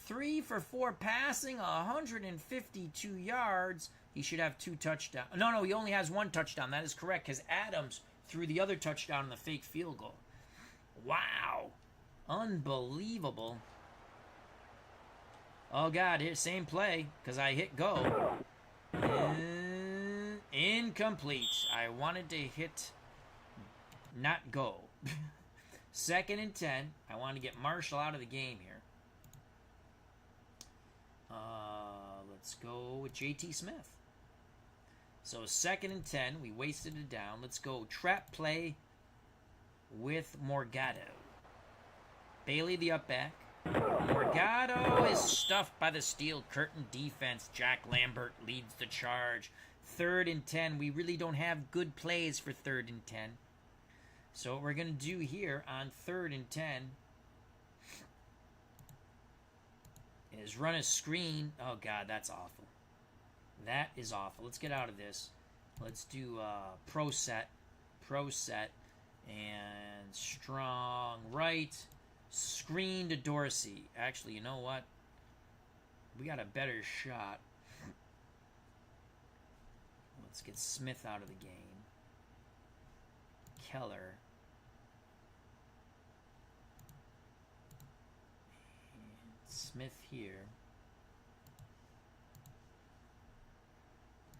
3 for 4 passing, 152 yards. He should have 2 touchdowns. No, he only has 1 touchdown. That is correct, because Adams threw the other touchdown in the fake field goal. Wow. Unbelievable. Oh, God, here, same play, because I hit go. Incomplete. I wanted to hit not go. 2nd and 10. I want to get Marshall out of the game here. Let's go with J.T. Smith. So 2nd and 10. We wasted it down. Let's go trap play with Morgado. Bailey the up back. Morgado is stuffed by the steel curtain defense. Jack Lambert leads the charge. 3rd and 10. We really don't have good plays for 3rd and 10. So what we're going to do here on 3rd and 10 is run a screen. Oh, God, that's awful. That is awful. Let's get out of this. Let's do pro set, and strong right. Screen to Dorsey. Actually, you know what? We got a better shot. Let's get Smith out of the game. Keller. Smith here.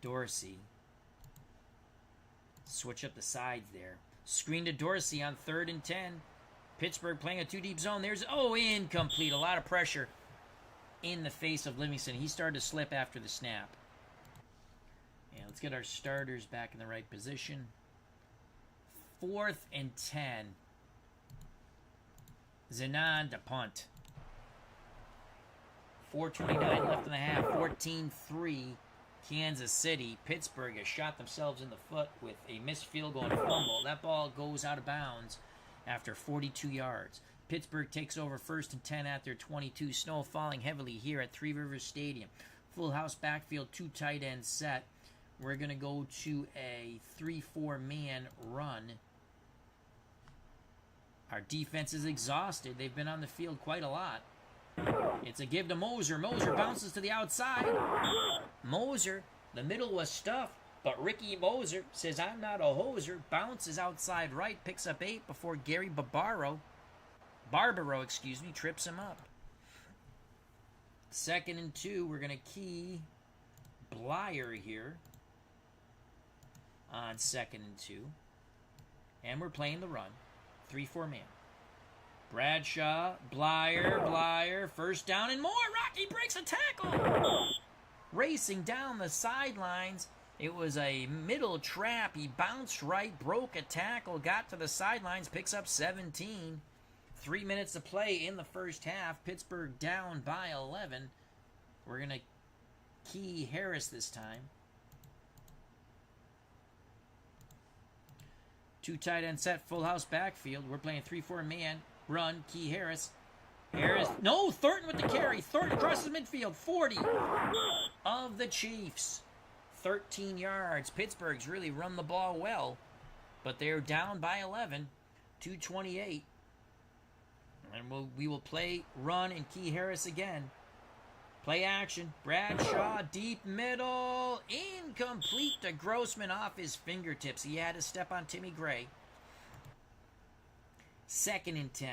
Dorsey. Switch up the sides there. Screen to Dorsey on 3rd and 10. Pittsburgh playing a 2-deep zone. There's, incomplete. A lot of pressure in the face of Livingston. He started to slip after the snap. And let's get our starters back in the right position. 4th and 10. Zenon to punt. 4:29 left in the half. 14-3. Kansas City. Pittsburgh has shot themselves in the foot with a missed field goal and fumble. That ball goes out of bounds after 42 yards. Pittsburgh takes over 1st and 10 at their 22. Snow falling heavily here at Three Rivers Stadium. Full house backfield, 2 tight end set. we're going to go to a 3-4 man run. Our defense is exhausted. They've been on the field quite a lot. It's a give to Moser. Moser bounces to the outside. Moser, the middle was stuffed, but Ricky Moser says, I'm not a hoser. Bounces outside right, picks up 8 before Gary Barbaro, trips him up. 2nd and 2, we're going to key Blyer here on 2nd and 2. And we're playing the run. 3-4 man. Bradshaw, Blyer, first down and more. Rocky breaks a tackle. Racing down the sidelines. It was a middle trap. He bounced right, broke a tackle, got to the sidelines, picks up 17. 3 minutes to play in the first half. Pittsburgh down by 11. We're going to key Harris this time. 2 tight end set, full house backfield. We're playing 3-4 man. Run, key Harris. No, Thornton with the carry. Thornton crosses midfield. 40 of the Chiefs. 13 yards. Pittsburgh's really run the ball well, but they're down by 11. 2:28. And we will play run and key Harris again. Play action. Bradshaw, deep middle. Incomplete to Grossman off his fingertips. He had to step on Timmy Gray. 2nd and 10.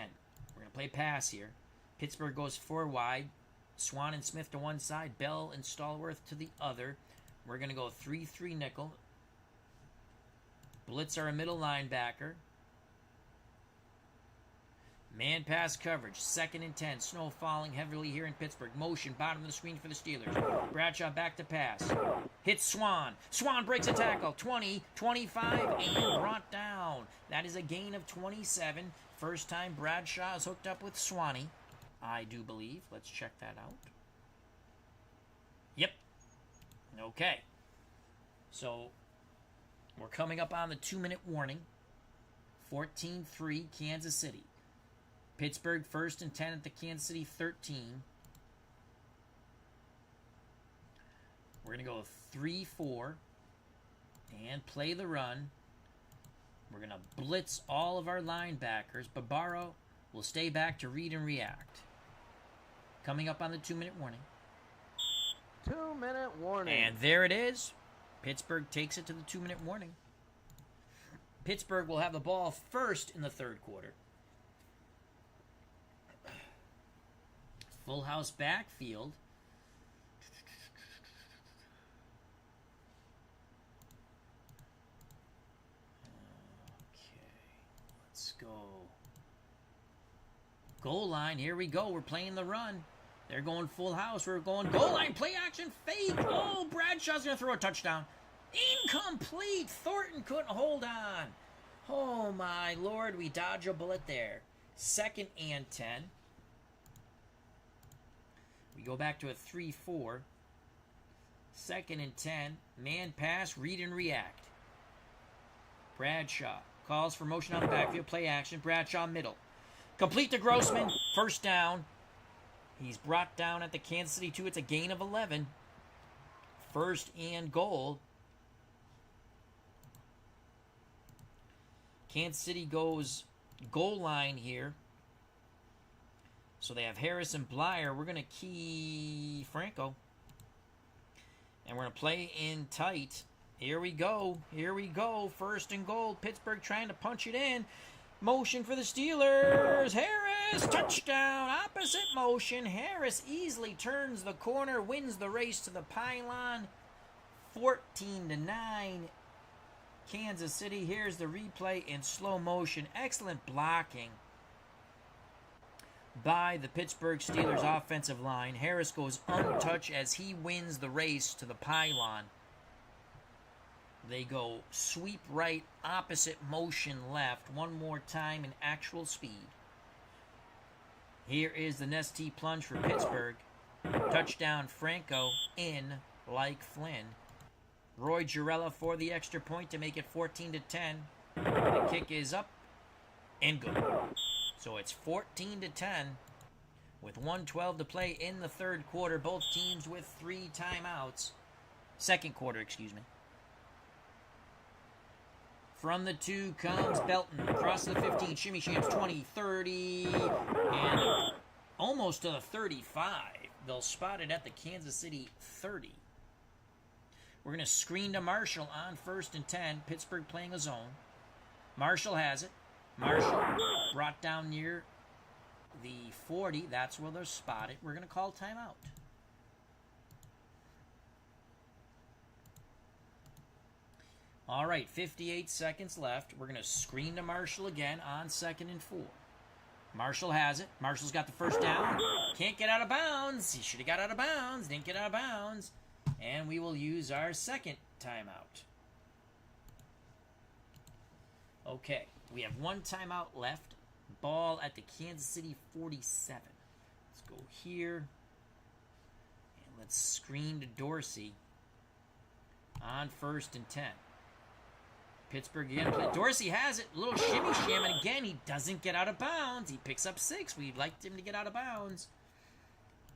We're going to play pass here. Pittsburgh goes 4 wide. Swan and Smith to one side. Bell and Stallworth to the other. We're going to go 3-3 nickel. Blitz our middle linebacker. Man pass coverage. 2nd and 10. Snow falling heavily here in Pittsburgh. Motion, bottom of the screen for the Steelers. Bradshaw back to pass. Hits Swan. Swan breaks a tackle. 20, 25, and brought down. That is a gain of 27. First time Bradshaw is hooked up with Swanee, I do believe. Let's check that out. Yep. Okay. So, we're coming up on the 2-minute warning. 14-3 Kansas City. Pittsburgh 1st and 10 at the Kansas City 13. We're going to go 3-4 and play the run. We're going to blitz all of our linebackers. Barbaro will stay back to read and react. Coming up on the 2-minute warning. 2-minute warning. And there it is. Pittsburgh takes it to the 2-minute warning. Pittsburgh will have the ball first in the 3rd quarter. Full house backfield. Okay, let's go. Goal line, here we go. We're playing the run. They're going full house. We're going goal line, play action, fake. Oh, Bradshaw's going to throw a touchdown. Incomplete. Thornton couldn't hold on. Oh, my Lord, we dodge a bullet there. 2nd and 10. We go back to a 3-4. 2nd and 10. Man pass, read and react. Bradshaw calls for motion on the backfield. Play action. Bradshaw middle. Complete to Grossman. First down. He's brought down at the Kansas City 2. It's a gain of 11. 1st and goal. Kansas City goes goal line here. So they have Harris and Blyer. We're going to key Franco. And we're going to play in tight. Here we go. Here we go. 1st and goal. Pittsburgh trying to punch it in. Motion for the Steelers. Harris. Touchdown. Opposite motion. Harris easily turns the corner. Wins the race to the pylon. 14-9. Kansas City. Here's the replay in slow motion. Excellent blocking by the Pittsburgh Steelers offensive line. Harris goes untouched as he wins the race to the pylon. They go sweep right, opposite motion left. One more time in actual speed. Here is the Nestea plunge for Pittsburgh. Touchdown Franco in like Flynn. Roy Girella for the extra point to make it 14-10. The kick is up and good. So it's 14-10 with 1:12 to play in the 3rd quarter. Both teams with 3 timeouts. 2nd quarter, excuse me. From the 2 comes Belton. Across to the 15. Shimmy Shams 20, 30. And almost to the 35. They'll spot it at the Kansas City 30. We're going to screen to Marshall on 1st and 10. Pittsburgh playing a zone. Marshall has it. Marshall brought down near the 40. That's where they'll spot it. We're going to call timeout. All right, 58 seconds left. We're going to screen to Marshall again on 2nd and 4. Marshall has it. Marshall's got the first down. Can't get out of bounds. He should have got out of bounds. Didn't get out of bounds. And we will use our second timeout. Okay, we have 1 timeout left. Ball at the Kansas City 47. Let's go here. And let's screen to Dorsey on 1st and 10. Pittsburgh again. Dorsey has it. Little shimmy sham. And again, he doesn't get out of bounds. He picks up 6. We'd like him to get out of bounds.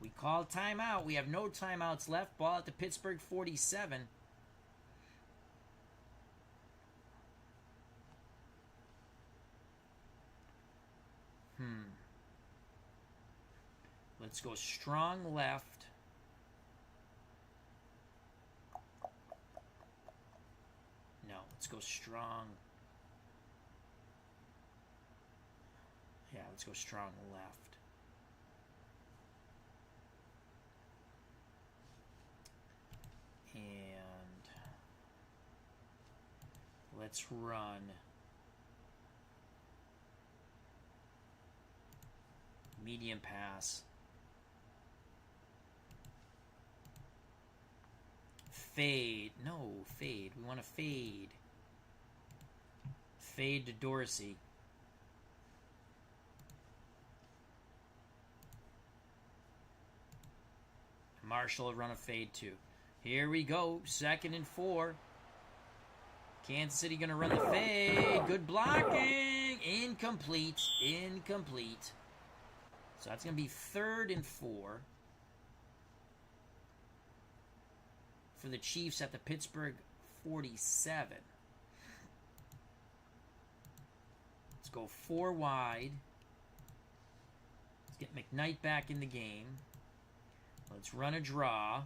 We call timeout. We have no timeouts left. Ball at the Pittsburgh 47. Let's go strong left. No, let's go strong. Yeah, let's go strong left. And let's run medium pass. Fade. No, fade. We want to fade. Fade to Dorsey. Marshall will run a fade too. Here we go. 2nd and 4. Kansas City going to run the fade. Good blocking. Incomplete. Incomplete. So that's going to be 3rd and 4. For the Chiefs at the Pittsburgh 47. Let's go 4 wide. Let's get McKnight back in the game. Let's run a draw.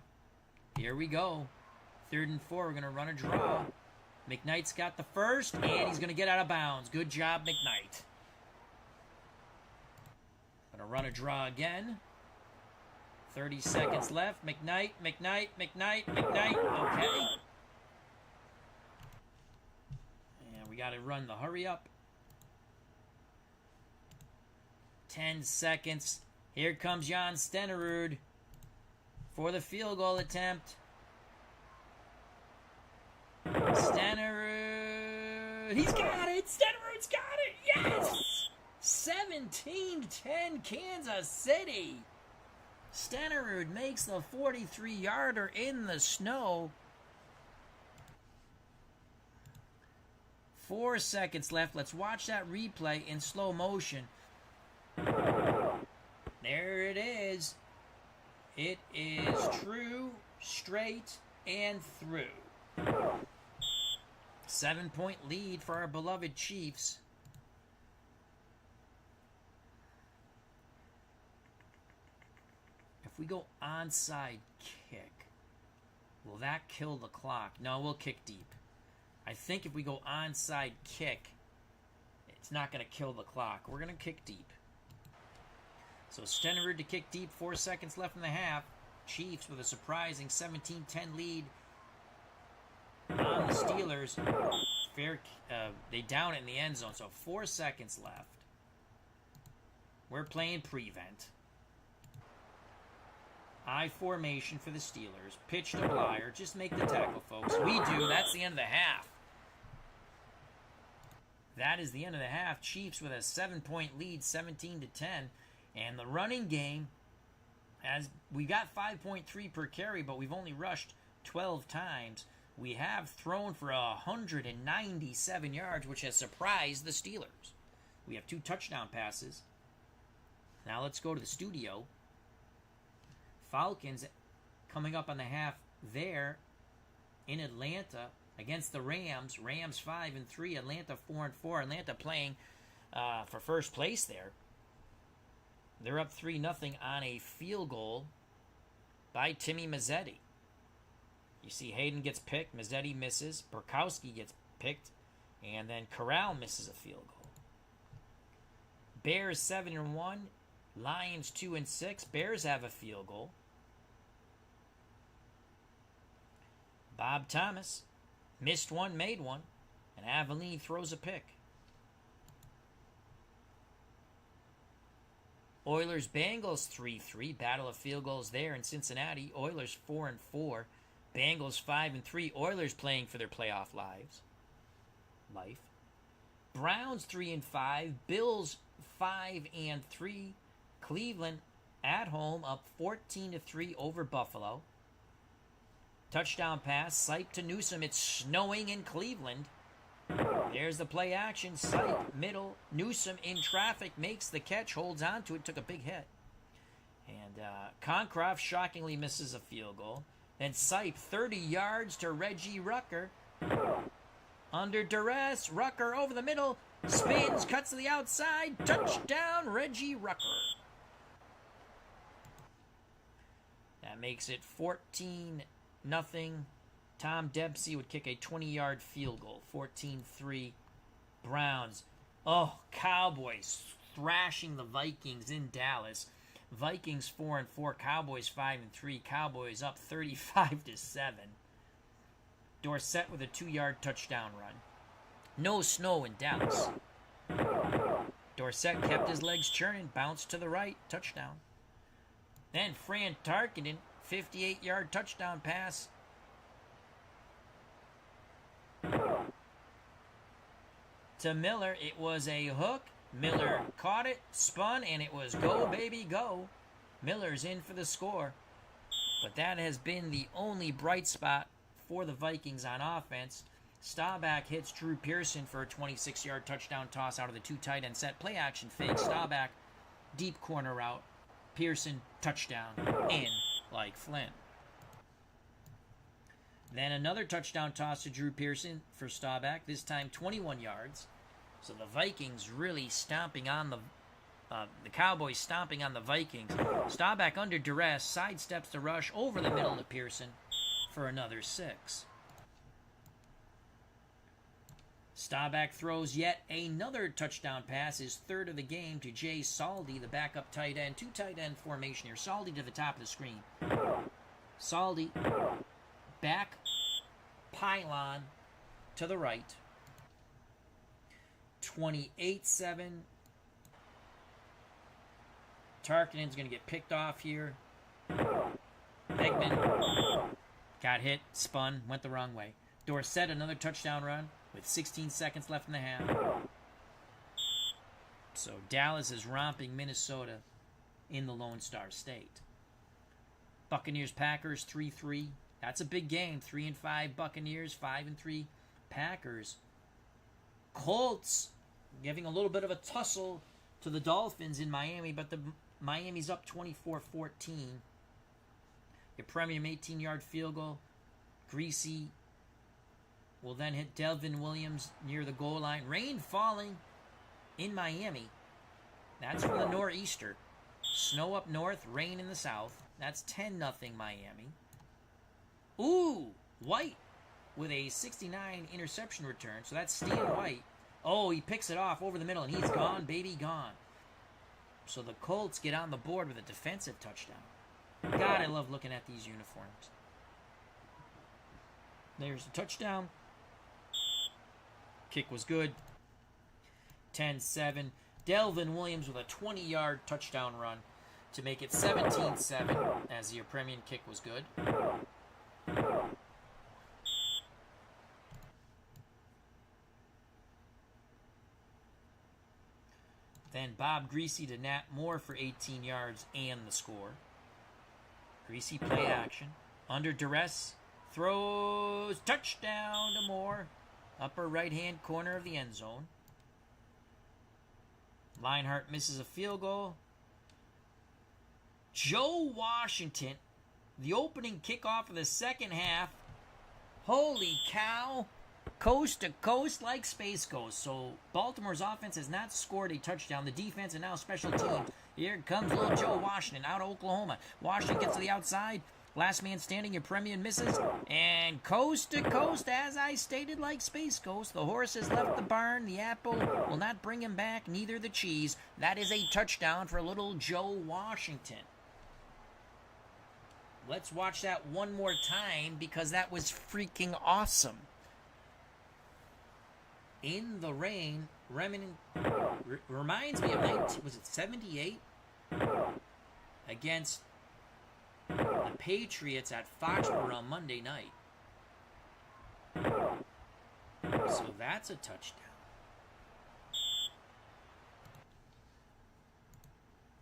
Here we go. 3rd and 4. We're going to run a draw. McKnight's got the first, and he's going to get out of bounds. Good job, McKnight. Going to run a draw again. 30 seconds left. McKnight. Okay. And we got to run the hurry up. 10 seconds. Here comes Jan Stenerud for the field goal attempt. Stenerud. He's got it. Stenerud's got it. Yes! 17-10 Kansas City. Stenerud makes the 43-yarder in the snow. 4 seconds left. Let's watch that replay in slow motion. There it is. It is true, straight, and through. 7-point lead for our beloved Chiefs. If we go onside kick, will that kill the clock? No, we'll kick deep. I think if we go onside kick, it's not going to kill the clock. We're going to kick deep. So Stenerud to kick deep, 4 seconds left in the half. Chiefs with a surprising 17-10 lead on the Steelers. They down it in the end zone, so 4 seconds left. We're playing prevent. I formation for the Steelers. Pitch to Blyer. Just make the tackle, folks. We do. That's the end of the half. That is the end of the half. Chiefs with a 7-point lead, 17-10. And the running game, as we got 5.3 per carry, but we've only rushed 12 times. We have thrown for 197 yards, which has surprised the Steelers. We have 2 touchdown passes. Now let's go to the studio. Falcons coming up on the half there in Atlanta against the Rams. Rams 5-3, Atlanta 4-4. Atlanta playing for first place there. They're up 3-0 on a field goal by Timmy Mazzetti. You see Hayden gets picked, Mazzetti misses, Burkowski gets picked, and then Corral misses a field goal. Bears 7-1, Lions 2-6. Bears have a field goal. Bob Thomas missed one, made one, and Avellini throws a pick. Oilers Bengals 3-3, battle of field goals there in Cincinnati. Oilers 4-4, Bengals 5-3. Oilers playing for their playoff life. Browns 3-5, Bills 5-3. Cleveland at home up 14-3 over Buffalo. Touchdown pass, Sipe to Newsome. It's snowing in Cleveland. There's the play action. Sipe, middle. Newsome in traffic, makes the catch, holds on to it, took a big hit. And Concroft shockingly misses a field goal. Then Sipe, 30 yards to Reggie Rucker. Under duress, Rucker over the middle, spins, cuts to the outside, touchdown, Reggie Rucker. That makes it 14-0. Tom Dempsey would kick a 20-yard field goal. 14-3 Browns. Oh, Cowboys thrashing the Vikings in Dallas. Vikings 4-4, Cowboys 5-3. Cowboys up 35-7. Dorsett with a 2-yard touchdown run. No snow in Dallas. Dorsett kept his legs churning, bounced to the right, touchdown. Then Fran Tarkenton, 58-yard touchdown pass. To Miller, it was a hook. Miller caught it, spun, and it was go, baby, go. Miller's in for the score. But that has been the only bright spot for the Vikings on offense. Staubach hits Drew Pearson for a 26-yard touchdown toss out of the two tight end set. Play action fake. Staubach, deep corner route. Pearson, touchdown. In like Flynn. Then another touchdown toss to Drew Pearson for Staubach. This time 21 yards. So the Vikings really stomping on the Cowboys stomping on the Vikings. Staubach under duress, sidesteps the rush over the middle to Pearson for another 6. Staubach throws yet another touchdown pass, his third of the game, to Jay Saldi, the backup tight end. Two tight end formation here. Saldi to the top of the screen. Saldi, back pylon to the right. 28-7. Tarkenton's going to get picked off here. Beckman got hit, spun, went the wrong way. Dorsett, another touchdown run with 16 seconds left in the half. So Dallas is romping Minnesota in the Lone Star State. Buccaneers-Packers 3-3. That's a big game. 3-5 Buccaneers, 5-3 Packers. Colts giving a little bit of a tussle to the Dolphins in Miami, but the Miami's up 24-14. Your Premium 18-yard field goal. Greasy will then hit Delvin Williams near the goal line. Rain falling in Miami. That's from the nor'easter. Snow up north, rain in the south. That's 10-0 Miami. Ooh, White with a 69 interception return. So that's Stan White. Oh, he picks it off over the middle, and he's gone, baby, gone. So the Colts get on the board with a defensive touchdown. God, I love looking at these uniforms. There's the touchdown. Kick was good. 10-7. Delvin Williams with a 20-yard touchdown run to make it 17-7, as your Premium kick was good. Then Bob Greasy to Nat Moore for 18 yards and the score. Greasy play action. Under duress. Throws. Touchdown to Moore. Upper right-hand corner of the end zone. Leinart misses a field goal. Joe Washington, the opening kickoff of the second half. Holy cow. Coast to coast like Space Ghost. So Baltimore's offense has not scored a touchdown. The defense and now special teams. Here comes little Joe Washington out of Oklahoma. Washington gets to the outside. Last man standing, your Premium misses. And coast to coast, as I stated, like Space Ghost. The horse has left the barn. The apple will not bring him back, neither the cheese. That is a touchdown for little Joe Washington. Let's watch that one more time because that was freaking awesome. In the rain, reminds me of 78? Against the Patriots at Foxborough on Monday night. So that's a touchdown.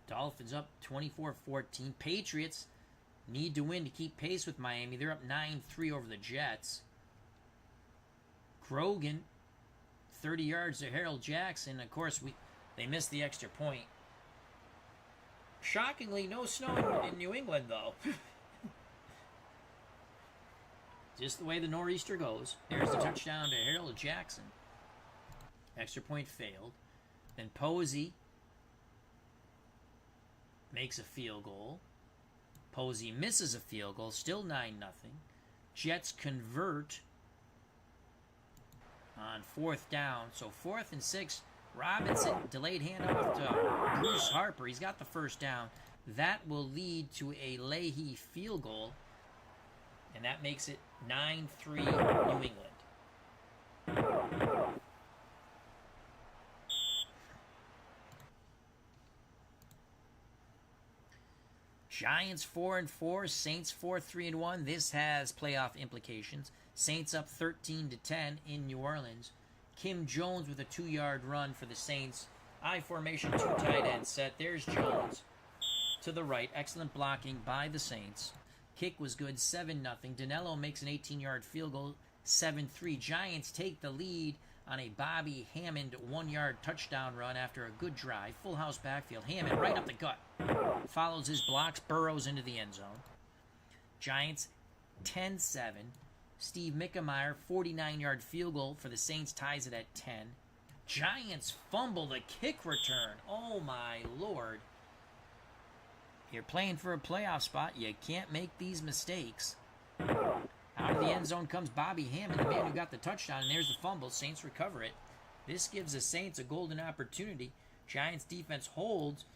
Dolphins up 24-14. Patriots need to win to keep pace with Miami. They're up 9-3 over the Jets. Grogan, 30 yards to Harold Jackson. Of course, they missed the extra point. Shockingly, no snow in New England, though. Just the way the nor'easter goes. There's the touchdown to Harold Jackson. Extra point failed. Then Posey makes a field goal. Posey misses a field goal. Still 9-0. Jets convert on 4th down. So 4th and 6. Robinson, delayed handoff to Bruce Harper. He's got the first down. That will lead to a Leahy field goal. And that makes it 9-3 New England. Giants 4-4, Saints 4-3-1. This has playoff implications. Saints up 13-10 in New Orleans. Kim Jones with a 2-yard run for the Saints. I formation, 2 tight end set. There's Jones to the right. Excellent blocking by the Saints. Kick was good, 7-0. Danilo makes an 18-yard field goal, 7-3. Giants take the lead on a Bobby Hammond 1-yard touchdown run after a good drive. Full house backfield. Hammond right up the gut. Follows his blocks, burrows into the end zone. Giants 10-7. Steve Mickemeyer, 49-yard field goal for the Saints, ties it at 10. Giants fumble the kick return. Oh, my Lord. You're playing for a playoff spot. You can't make these mistakes. Out of the end zone comes Bobby Hammond, the man who got the touchdown, and there's the fumble. Saints recover it. This gives the Saints a golden opportunity. Giants defense holds.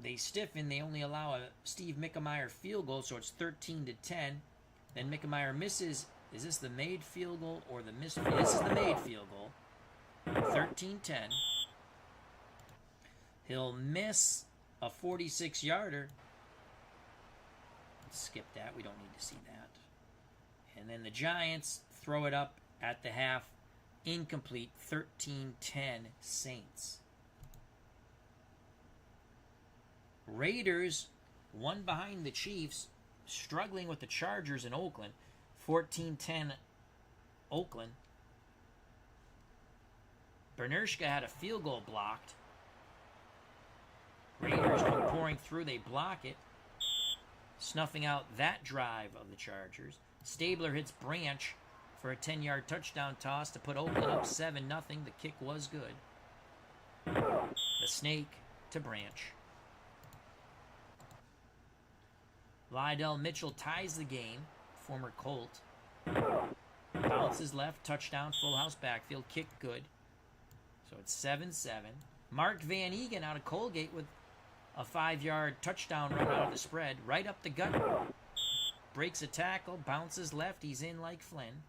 They stiffen. They only allow a Steve Mickemeyer field goal, so it's 13-10. Then Mickemeyer misses. Is this the made field goal or the missed? This is the made field goal. 13-10. He'll miss a 46-yarder. Let's skip that. We don't need to see that. And then the Giants throw it up at the half. Incomplete. 13-10 Saints. Raiders, one behind the Chiefs, struggling with the Chargers in Oakland. 14-10 Oakland. Bernershka had a field goal blocked. Raiders come pouring through. They block it, snuffing out that drive of the Chargers. Stabler hits Branch for a 10-yard touchdown toss to put Oakland up 7-0. The kick was good. The snake to Branch. Lydell Mitchell ties the game, former Colt. Bounces left, touchdown, full house backfield, kick good. So it's 7-7. Mark Van Egan out of Colgate with a 5-yard touchdown run out of the spread, right up the gut. Breaks a tackle, bounces left, he's in like Flynn.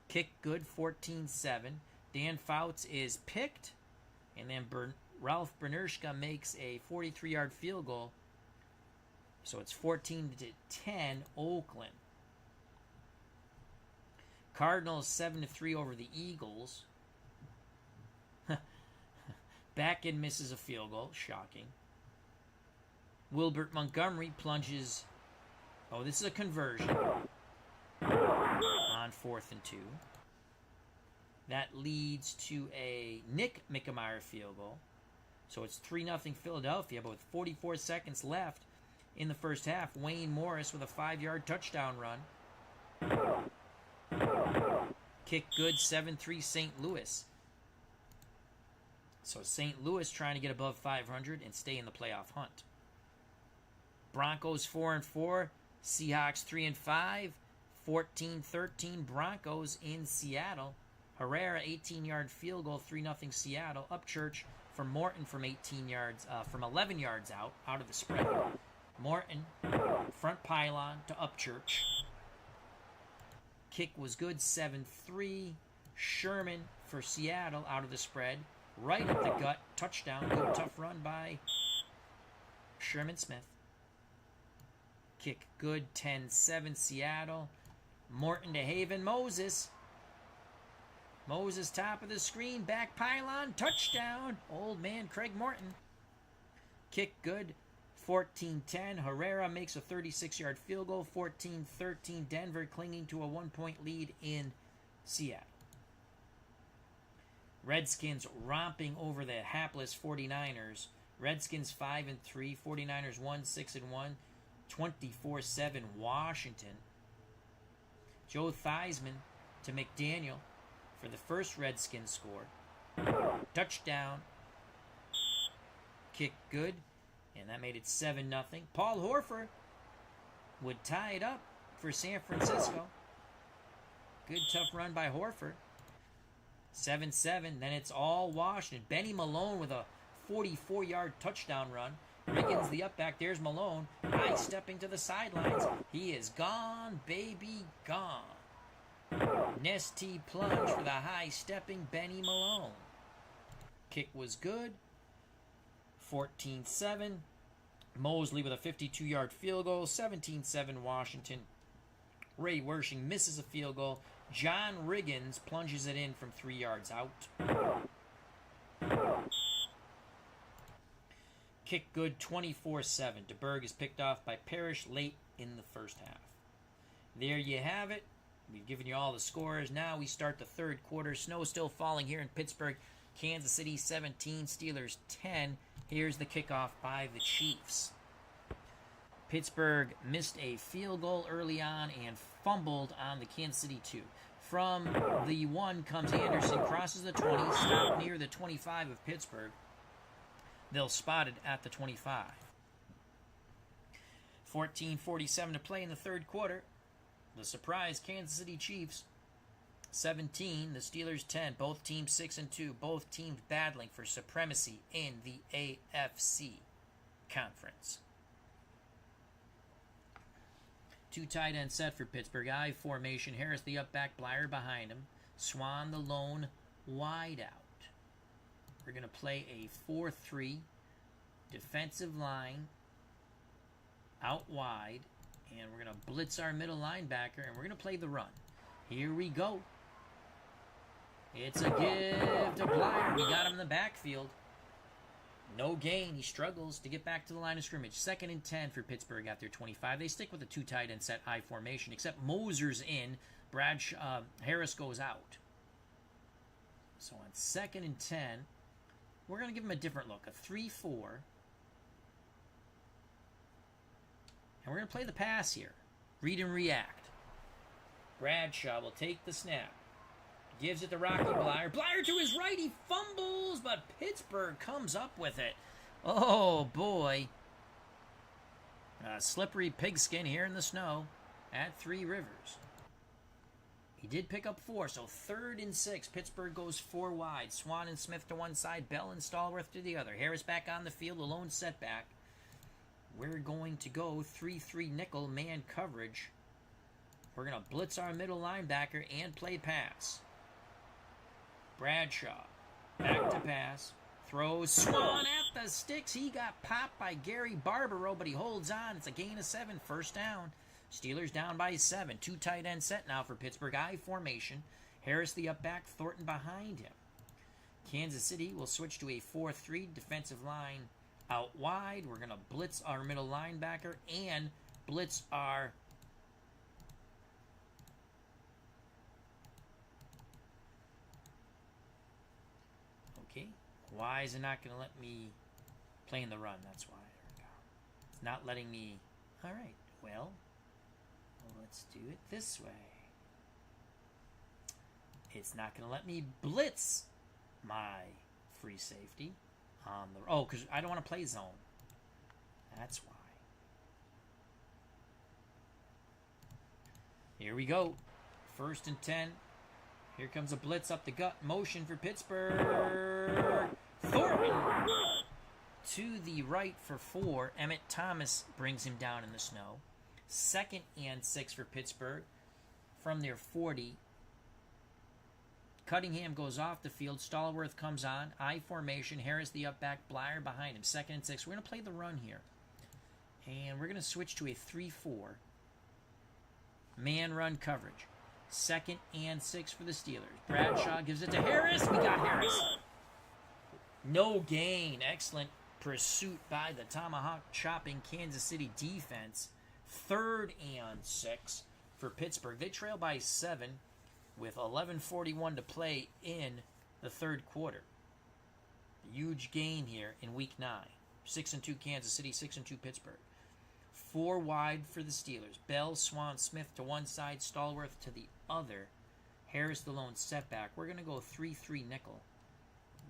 Kick good, 14-7. Dan Fouts is picked, and then Ralph Bernershka makes a 43-yard field goal. So it's 14-10 Oakland. Cardinals 7-3 over the Eagles. Backen misses a field goal. Shocking. Wilbert Montgomery plunges. Oh, this is a conversion. On 4th and 2. That leads to a Nick Mickemeyer field goal. So it's 3-0 Philadelphia, but with 44 seconds left in the first half, Wayne Morris with a 5-yard touchdown run. Kick good, 7-3 St. Louis. So St. Louis trying to get above 500 and stay in the playoff hunt. Broncos 4-4, Seahawks 3-5, 14-13 Broncos in Seattle. Herrera 18-yard field goal, 3-0 Seattle. Upchurch for Morton from 18 yards, from 11 yards out of the spread. Morton, front pylon to Upchurch. Kick was good, 7-3. Sherman for Seattle out of the spread. Right at the gut, touchdown. Good tough run by Sherman Smith. Kick good, 10-7 Seattle. Morton to Haven. Moses, top of the screen, back pylon, touchdown. Old man Craig Morton. Kick good, 14-10. Herrera makes a 36-yard field goal, 14-13. Denver clinging to a 1-point lead in Seattle. Redskins romping over the hapless 49ers. Redskins 5-3, 49ers 1-6-1, 24-7 Washington. Joe Theismann to McDaniel for the first Redskins score. Touchdown. Kick good, and that made it 7-0. Paul Horford would tie it up for San Francisco. Good tough run by Horford. 7-7. Then it's all Washington. Benny Malone with a 44-yard touchdown run. Riggins the up back. There's Malone. High stepping to the sidelines. He is gone, baby, gone. Nesty plunge for the high stepping Benny Malone. Kick was good. 14-7. Mosley with a 52-yard field goal. 17-7 Washington. Ray Wershing misses a field goal. John Riggins plunges it in from 3 yards out. Kick good, 24-7. DeBerg is picked off by Parrish late in the first half. There you have it. We've given you all the scores. Now we start the third quarter. Snow still falling here in Pittsburgh. Kansas City 17, Steelers 10. Here's the kickoff by the Chiefs. Pittsburgh missed a field goal early on and fumbled on the Kansas City 2. From the 1 comes Anderson, crosses the 20, stopped near the 25 of Pittsburgh. They'll spot it at the 25. 14:47 to play in the third quarter. The surprise Kansas City Chiefs 17, the Steelers 10. Both teams 6-2. Both teams battling for supremacy in the AFC Conference. 2 tight end set for Pittsburgh. I formation. Harris the up back, Blyer behind him. Swan the lone wide out. We're going to play a 4-3 defensive line out wide. And we're going to blitz our middle linebacker. And we're going to play the run. Here we go. It's a give to Blyer. We got him in the backfield. No gain. He struggles to get back to the line of scrimmage. 2nd and 10 for Pittsburgh at their 25. They stick with the 2 tight end set I formation, except Moser's in. Harris goes out. So on 2nd and 10, we're going to give him a different look. A 3-4. And we're going to play the pass here. Read and react. Bradshaw will take the snap. Gives it to Rocky Blyer. Blyer to his right. He fumbles, but Pittsburgh comes up with it. Oh, boy. A slippery pigskin here in the snow at Three Rivers. He did pick up 4, so 3rd and 6. Pittsburgh goes 4 wide. Swan and Smith to one side. Bell and Stallworth to the other. Harris back on the field. A lone setback. We're going to go 3-3 nickel man coverage. We're going to blitz our middle linebacker and play pass. Bradshaw, back to pass, throws, Swan at the sticks. He got popped by Gary Barbaro, but he holds on. It's a gain of 7, first down. Steelers down by 7. 2 tight end set now for Pittsburgh. I formation. Harris the up back, Thornton behind him. Kansas City will switch to a 4-3 defensive line out wide. We're going to blitz our middle linebacker and blitz our Why is it not going to let me play in the run? That's why. There we go. It's not letting me. All right. Well, let's do it this way. It's not going to let me blitz my free safety on the... Oh, because I don't want to play zone. That's why. Here we go. 1st and 10. Here comes a blitz up the gut. Motion for Pittsburgh. Thornton to the right for 4. Emmett Thomas brings him down in the snow. 2nd and 6 for Pittsburgh from their 40. Cunningham goes off the field. Stallworth comes on. I formation. Harris the up back. Blyer behind him. 2nd and 6. We're going to play the run here. And we're going to switch to a 3-4. Man run coverage. 2nd and 6 for the Steelers. Bradshaw gives it to Harris. We got Harris. No gain. Excellent pursuit by the tomahawk chopping Kansas City defense. 3rd and 6 for Pittsburgh. They trail by 7 with 11:41 to play in the 3rd quarter. Huge gain here in Week 9. 6-2 Kansas City, 6-2 Pittsburgh. 4 wide for the Steelers. Bell, Swan, Smith to one side, Stallworth to the other. Harris the lone setback. We're going to go 3-3 nickel.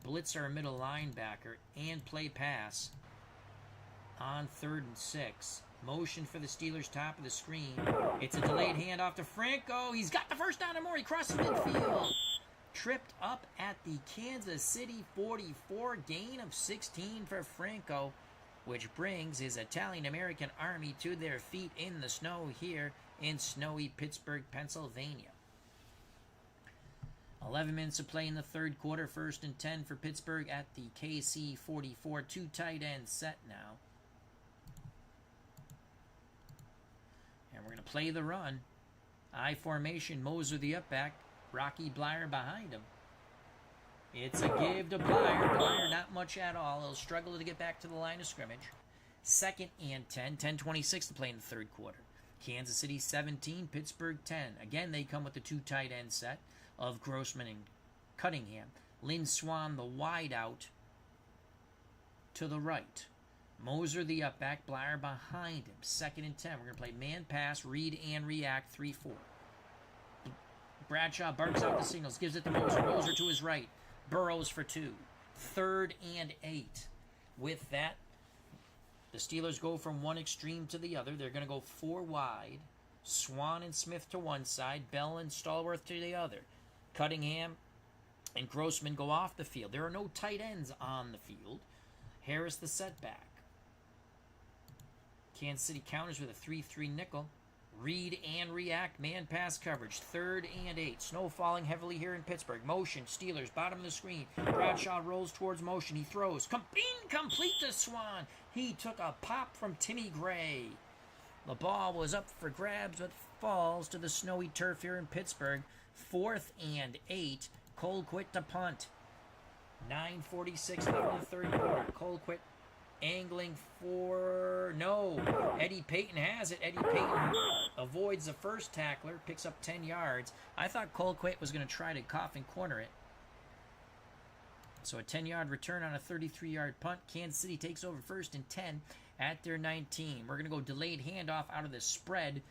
Blitz our middle linebacker and play pass on 3rd and 6. Motion for the Steelers, top of the screen. It's a delayed handoff to Franco. He's got the first down and more. He crosses midfield. Tripped up at the Kansas City 44. Gain of 16 for Franco, which brings his Italian-American army to their feet in the snow here in snowy Pittsburgh, Pennsylvania. 11 minutes to play in the 3rd quarter. 1st and 10 for Pittsburgh at the KC 44. 2 tight ends set now. And we're going to play the run. I formation. Moser the up back. Rocky Blyer behind him. It's a give to Blyer. Blyer not much at all. He'll struggle to get back to the line of scrimmage. 2nd and 10. 10:26 to play in the 3rd quarter. Kansas City 17. Pittsburgh 10. Again, they come with the 2 tight end set of Grossman and Cunningham. Lynn Swan, the wide out to the right. Moser, the up back. Blyer behind him. 2nd and 10. We're going to play man pass, read and react, 3-4. Bradshaw barks out the signals, gives it to Moser. Moser to his right. Burrows for 2. 3rd and 8. With that, the Steelers go from one extreme to the other. They're going to go 4 wide. Swan and Smith to one side. Bell and Stallworth to the other. Cunningham and Grossman go off the field. There are no tight ends on the field. Harris the setback. Kansas City counters with a 3-3 nickel. Read and react, man pass coverage, 3rd and 8. Snow falling heavily here in Pittsburgh. Motion, Steelers, bottom of the screen. Bradshaw rolls towards motion. He throws. Incomplete to Swan. He took a pop from Timmy Gray. The ball was up for grabs, but falls to the snowy turf here in Pittsburgh. 4th and 8. Colquitt to punt. 9:46 left in the 3rd quarter. Colquitt angling for... No. Eddie Payton has it. Eddie Payton avoids the first tackler, picks up 10 yards. I thought Colquitt was going to try to coffin corner it. So a 10-yard return on a 33-yard punt. Kansas City takes over 1st and 10 at their 19. We're going to go delayed handoff out of the spread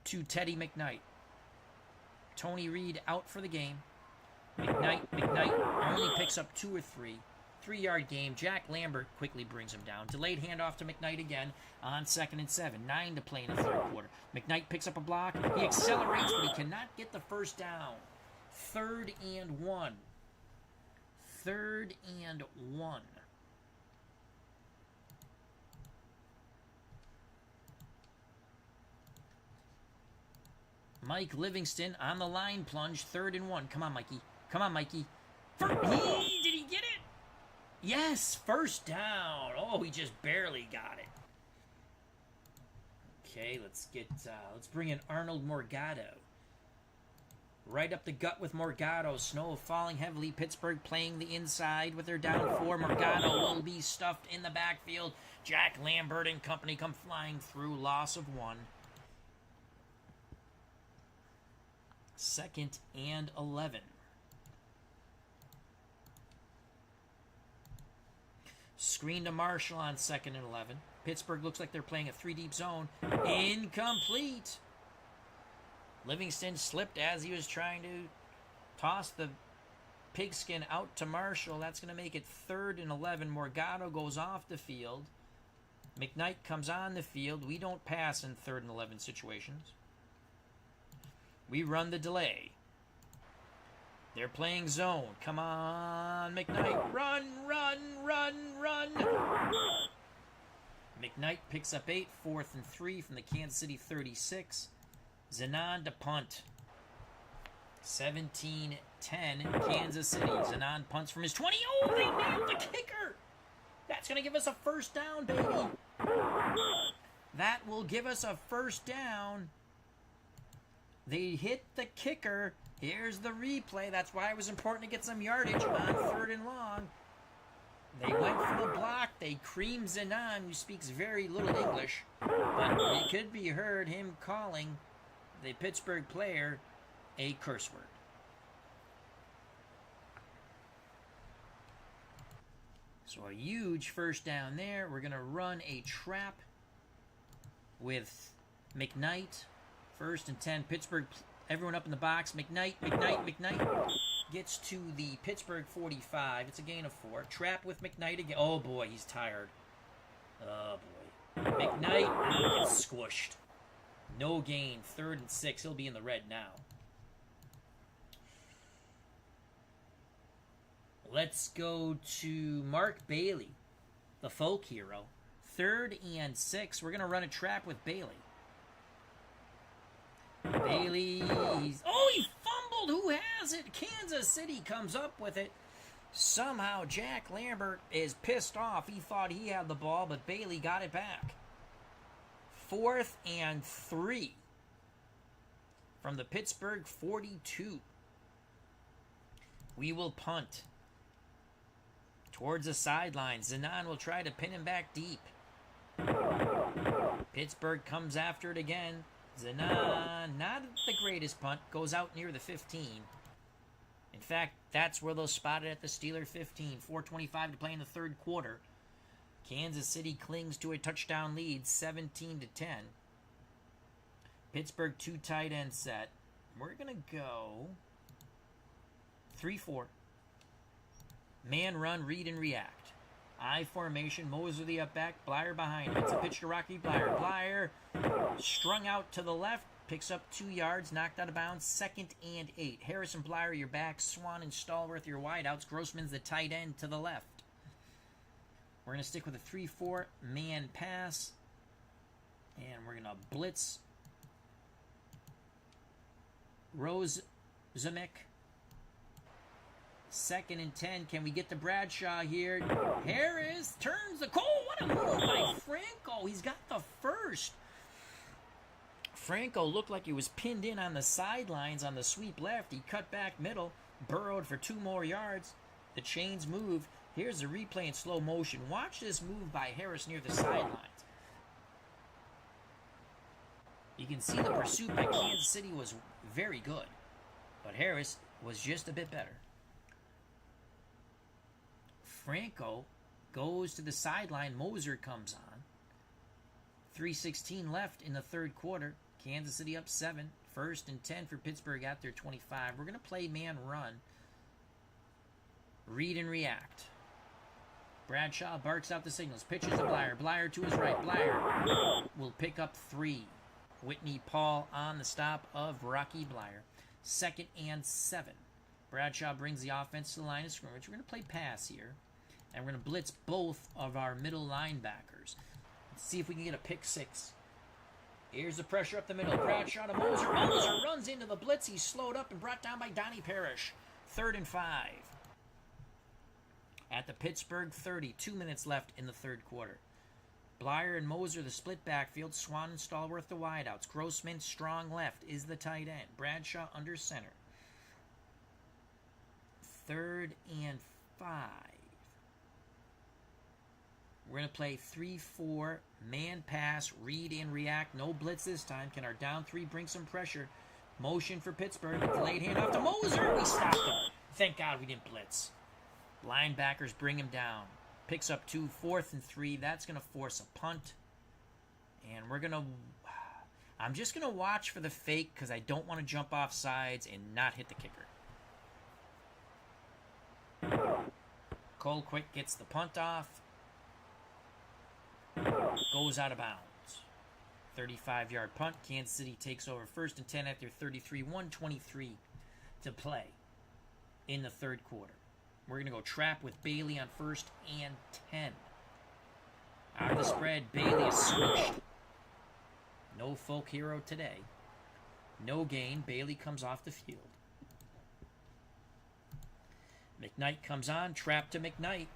to Teddy McKnight. Tony Reed out for the game. McKnight only picks up 2 or 3. 3-yard game. Jack Lambert quickly brings him down. Delayed handoff to McKnight again on 2nd and 7. 9 to play in the 3rd quarter. McKnight picks up a block. He accelerates, but he cannot get the first down. 3rd and 1. 3rd and 1. Mike Livingston on the line plunge. 3rd and 1. Come on, Mikey. Come on, Mikey. Did he get it? Yes, first down. Oh, he just barely got it. Okay, let's bring in Arnold Morgado. Right up the gut with Morgado. Snow falling heavily. Pittsburgh playing the inside with their down 4. Morgado will be stuffed in the backfield. Jack Lambert and company come flying through. Loss of 1. 2nd and 11. Screen to Marshall on 2nd and 11. Pittsburgh looks like they're playing a 3-deep zone. Incomplete. Livingston slipped as he was trying to Toss the pigskin out to Marshall. That's going to make it 3rd and 11. Morgado goes off the field. McKnight comes on the field. We don't pass in 3rd and 11 situations. We run the delay. They're playing zone. Come on, McKnight. Run, run, run, run. McKnight picks up 8, 4th and 3 from the Kansas City 36. Zenon to punt. 17-10, Kansas City. Zenon punts from his 20. Oh, they nailed the kicker. That's going to give us a first down, baby. That will give us a first down. They hit the kicker. Here's the replay. That's why it was important to get some yardage on 3rd and long. They went for the block. They creamed Zenon, who speaks very little English. But it could be heard him calling the Pittsburgh player a curse word. So a huge first down there. We're going to run a trap with McKnight. 1st and 10. Pittsburgh, everyone up in the box. McKnight gets to the Pittsburgh 45. It's a gain of 4. Trap with McKnight again. Oh, boy, he's tired. Oh, boy. McKnight gets squished. No gain. 3rd and 6. He'll be in the red now. Let's go to Mark Bailey, the folk hero. 3rd and 6. We're going to run a trap with Bailey. Bailey. Oh, he fumbled. Who has it? Kansas City comes up with it. Somehow Jack Lambert is pissed off. He thought he had the ball, but Bailey got it back. 4th and 3 from the Pittsburgh 42. We will punt towards the sideline. Zenon will try to pin him back deep. Pittsburgh comes after it again. Zenon, not the greatest punt, goes out near the 15. In fact, that's where they'll spot it at the Steeler 15. 4:25 to play in the 3rd quarter. Kansas City clings to a touchdown lead, 17-10. Pittsburgh 2 tight end set. We're going to go 3-4. Man run, read, and react. I formation, Moser the up back, Blyer behind him. It's a pitch to Rocky Blyer. Blyer strung out to the left, picks up 2 yards, knocked out of bounds, 2nd and 8. Harrison Blyer, your back, Swan and Stallworth, your wideouts. Grossman's the tight end to the left. We're going to stick with a 3-4 man pass, and we're going to blitz Rosemek. 2nd and 10. Can we get to Bradshaw here? Harris turns the goal. What a move by Franco. He's got the first. Franco looked like he was pinned in on the sidelines on the sweep left. He cut back middle, burrowed for 2 more yards. The chains moved. Here's a replay in slow motion. Watch this move by Harris near the sidelines. You can see the pursuit by Kansas City was very good, but Harris was just a bit better. Franco goes to the sideline. Moser comes on. 3:16 left in the 3rd quarter. Kansas City up 7. 1st and 10 for Pittsburgh at their 25. We're going to play man run. Read and react. Bradshaw barks out the signals. Pitches to Blyer. Blyer to his right. Blyer will pick up 3. Whitney Paul on the stop of Rocky Blyer. 2nd and 7. Bradshaw brings the offense to the line of scrimmage. We're going to play pass here. And we're going to blitz both of our middle linebackers. Let's see if we can get a pick 6. Here's the pressure up the middle. Bradshaw to Moser. Moser runs into the blitz. He's slowed up and brought down by Donnie Parrish. 3rd and 5. At the Pittsburgh 30. 2 minutes left in the 3rd quarter. Blyer and Moser, the split backfield. Swan and Stallworth, the wideouts. Grossman, strong left, is the tight end. Bradshaw under center. 3rd and 5. We're going to play 3-4, man pass, read and react. No blitz this time. Can our down 3 bring some pressure? Motion for Pittsburgh. Delayed hand off to Moser. We stopped him. Thank God we didn't blitz. Linebackers bring him down. Picks up 2, 4th and 3. That's going to force a punt. And we're going to... I'm just going to watch for the fake because I don't want to jump off sides and not hit the kicker. Colquitt gets the punt off. Goes out of bounds. 35-yard punt. Kansas City takes over 1st and 10 at their 33. 1:23 to play in the third quarter. We're going to go trap with Bailey on 1st and 10. Out of the spread, Bailey is squished. No folk hero today. No gain. Bailey comes off the field. McKnight comes on. Trap to McKnight.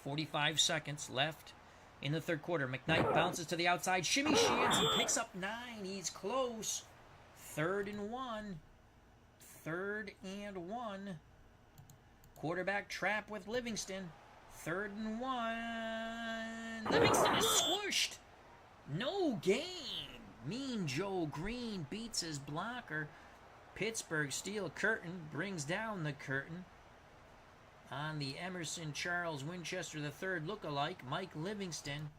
45 seconds left in the third quarter. McKnight bounces to the outside. Shimmy shins. He picks up 9. He's close. 3rd and 1. 3rd and 1. Quarterback trap with Livingston. 3rd and 1. Livingston is squished. No gain. Mean Joe Green beats his blocker. Pittsburgh steel curtain brings down the curtain on the Emerson Charles Winchester III lookalike, Mike Livingston.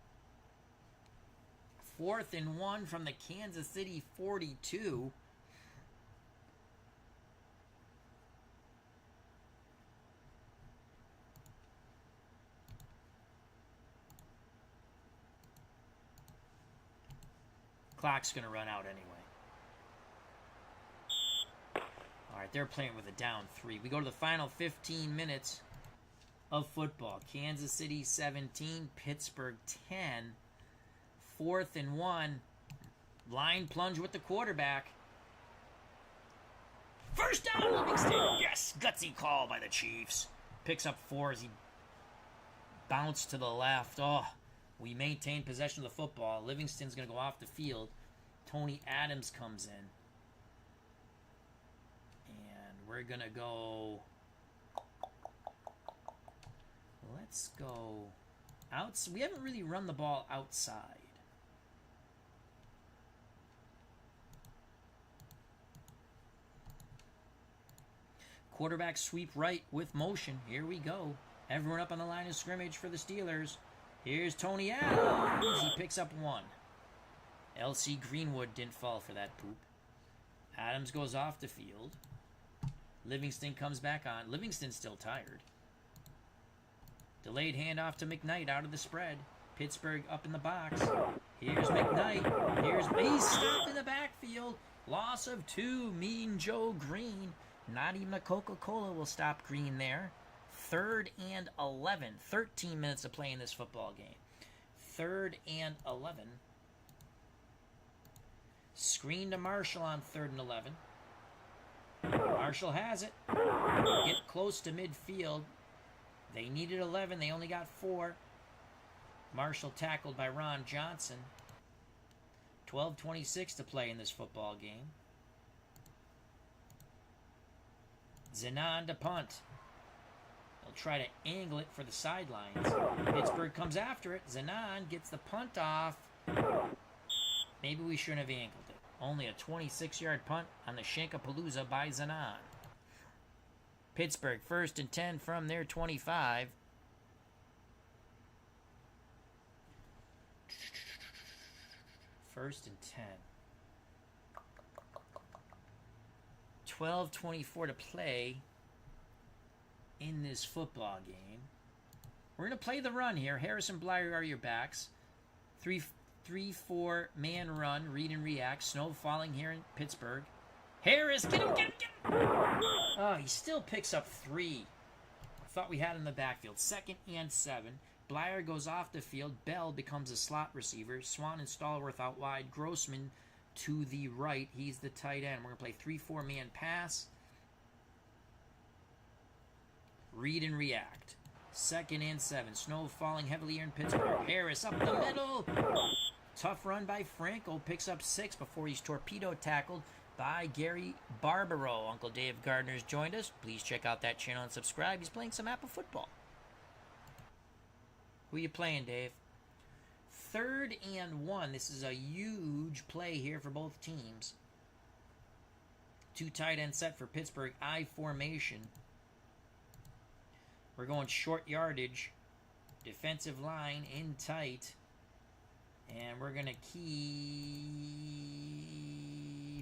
4th and 1 from the Kansas City 42. Clock's going to run out anyway. All right, they're playing with a down 3. We go to the final 15 minutes of football. Kansas City 17, Pittsburgh 10. 4th and 1. Line plunge with the quarterback. First down, Livingston. Yes, gutsy call by the Chiefs. Picks up 4 as he bounced to the left. Oh, we maintain possession of the football. Livingston's going to go off the field. Tony Adams comes in. And we're going to go... Let's go out. We haven't really run the ball outside. Quarterback sweep right with motion. Here we go. Everyone up on the line of scrimmage for the Steelers. Here's Tony Adams. He picks up 1. L.C. Greenwood didn't fall for that poop. Adams goes off the field. Livingston comes back on. Livingston's still tired. Delayed handoff to McKnight out of the spread. Pittsburgh up in the box. Here's McKnight. He's stopped in the backfield. Loss of 2. Mean Joe Green. Not even a Coca-Cola will stop Green there. 3rd and 11. 13 minutes to play in this football game. 3rd and 11. Screen to Marshall on 3rd and 11. Marshall has it. Get close to midfield. They needed 11. They only got 4. Marshall tackled by Ron Johnson. 12:26 to play in this football game. Zenon to punt. They'll try to angle it for the sidelines. Pittsburgh comes after it. Zenon gets the punt off. Maybe we shouldn't have angled it. Only a 26-yard punt on the Shankapalooza by Zenon. Pittsburgh 1st and 10 from their 25. First and 10. 12:24 to play in this football game. We're going to play the run here. Harris and Blyer are your backs. 3-4 man run, read and react. Snow falling here in Pittsburgh. Harris, get him. Oh, he still picks up 3. Thought we had him in the backfield. 2nd and 7. Blyer goes off the field. Bell becomes a slot receiver. Swan and Stallworth out wide. Grossman to the right. He's the tight end. We're going to play 3-4 man pass. Read and react. 2nd and 7. Snow falling heavily here in Pittsburgh. Harris up the middle. Tough run by Franco. Picks up 6 before he's torpedo tackled by Gary Barbaro. Uncle Dave Gardner's joined us. Please check out that channel and subscribe. He's playing some Apple football. Who you playing, Dave? 3rd and 1. This is a huge play here for both teams. 2 tight end set for Pittsburgh. I formation. We're going short yardage. Defensive line in tight. And we're going to key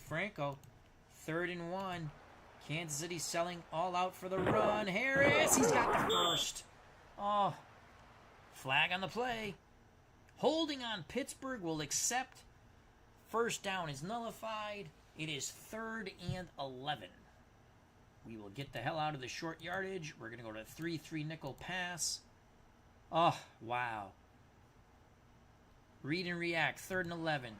Franco. 3rd and 1. Kansas City selling all out for the run. Harris, he's got the first. Oh, flag on the play. Holding on Pittsburgh will accept. First down is nullified. It is 3rd and 11. We will get the hell out of the short yardage. We're going to go to 3-3 nickel pass. Oh, wow. Read and react. 3rd and 11.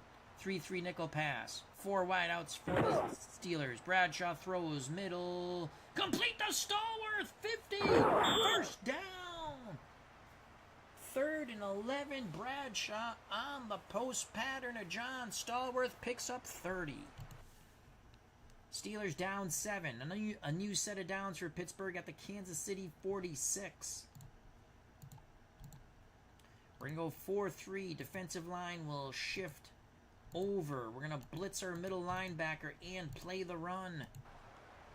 3-3 nickel pass. 4 wideouts for the Steelers. Bradshaw throws middle. Complete to Stallworth. 50. First down. 3rd and 11. Bradshaw on the post pattern of John Stallworth picks up 30. Steelers down 7. A new set of downs for Pittsburgh at the Kansas City 46. We're going to go 4-3. Defensive line will shift over. We're going to blitz our middle linebacker and play the run.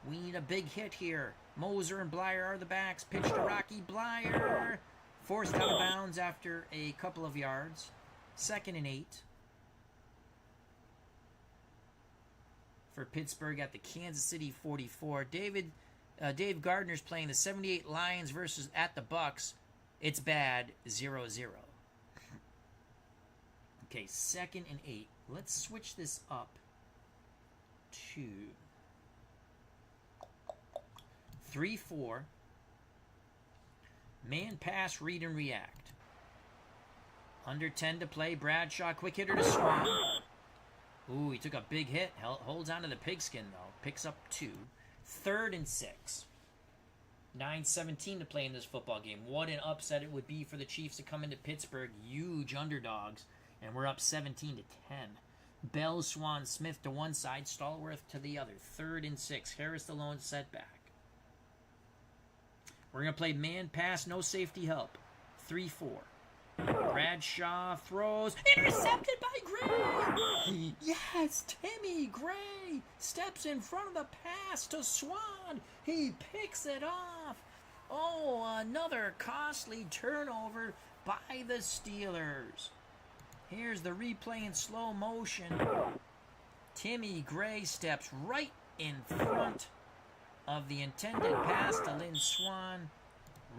We need a big hit here. Moser and Blyer are the backs. Pitch to Rocky Blyer. Forced out of bounds after a couple of yards. 2nd and 8. For Pittsburgh at the Kansas City 44. Dave Gardner's playing the 78 Lions versus at the Bucks. It's bad. 0-0. Okay, 2nd and 8. Let's switch this up to 3-4. Man pass, read and react. Under 10 to play. Bradshaw, quick hitter to Swan. Ooh, he took a big hit. Holds on to the pigskin, though. Picks up 2. 3rd and 6. 9:17 to play in this football game. What an upset it would be for the Chiefs to come into Pittsburgh. Huge underdogs. And we're up 17 to 10. Bell, Swan, Smith to one side. Stallworth to the other. 3rd and 6. Harris the lone setback. We're going to play man pass, no safety help. 3-4. Bradshaw throws. Intercepted by Gray. Yes, Timmy Gray steps in front of the pass to Swan. He picks it off. Oh, another costly turnover by the Steelers. Here's the replay in slow motion. Timmy Gray steps right in front of the intended pass to Lynn Swan.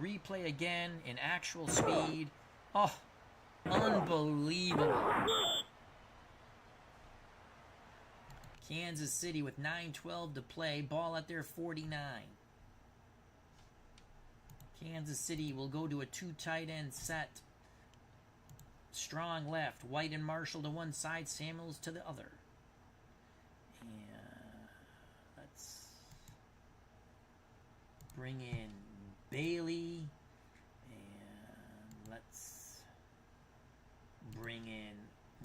Replay again in actual speed. Oh, unbelievable. Kansas City with 9:12 to play. Ball at their 49. Kansas City will go to a 2 tight end set. Strong left. White and Marshall to one side. Samuels to the other. And let's bring in Bailey. And let's bring in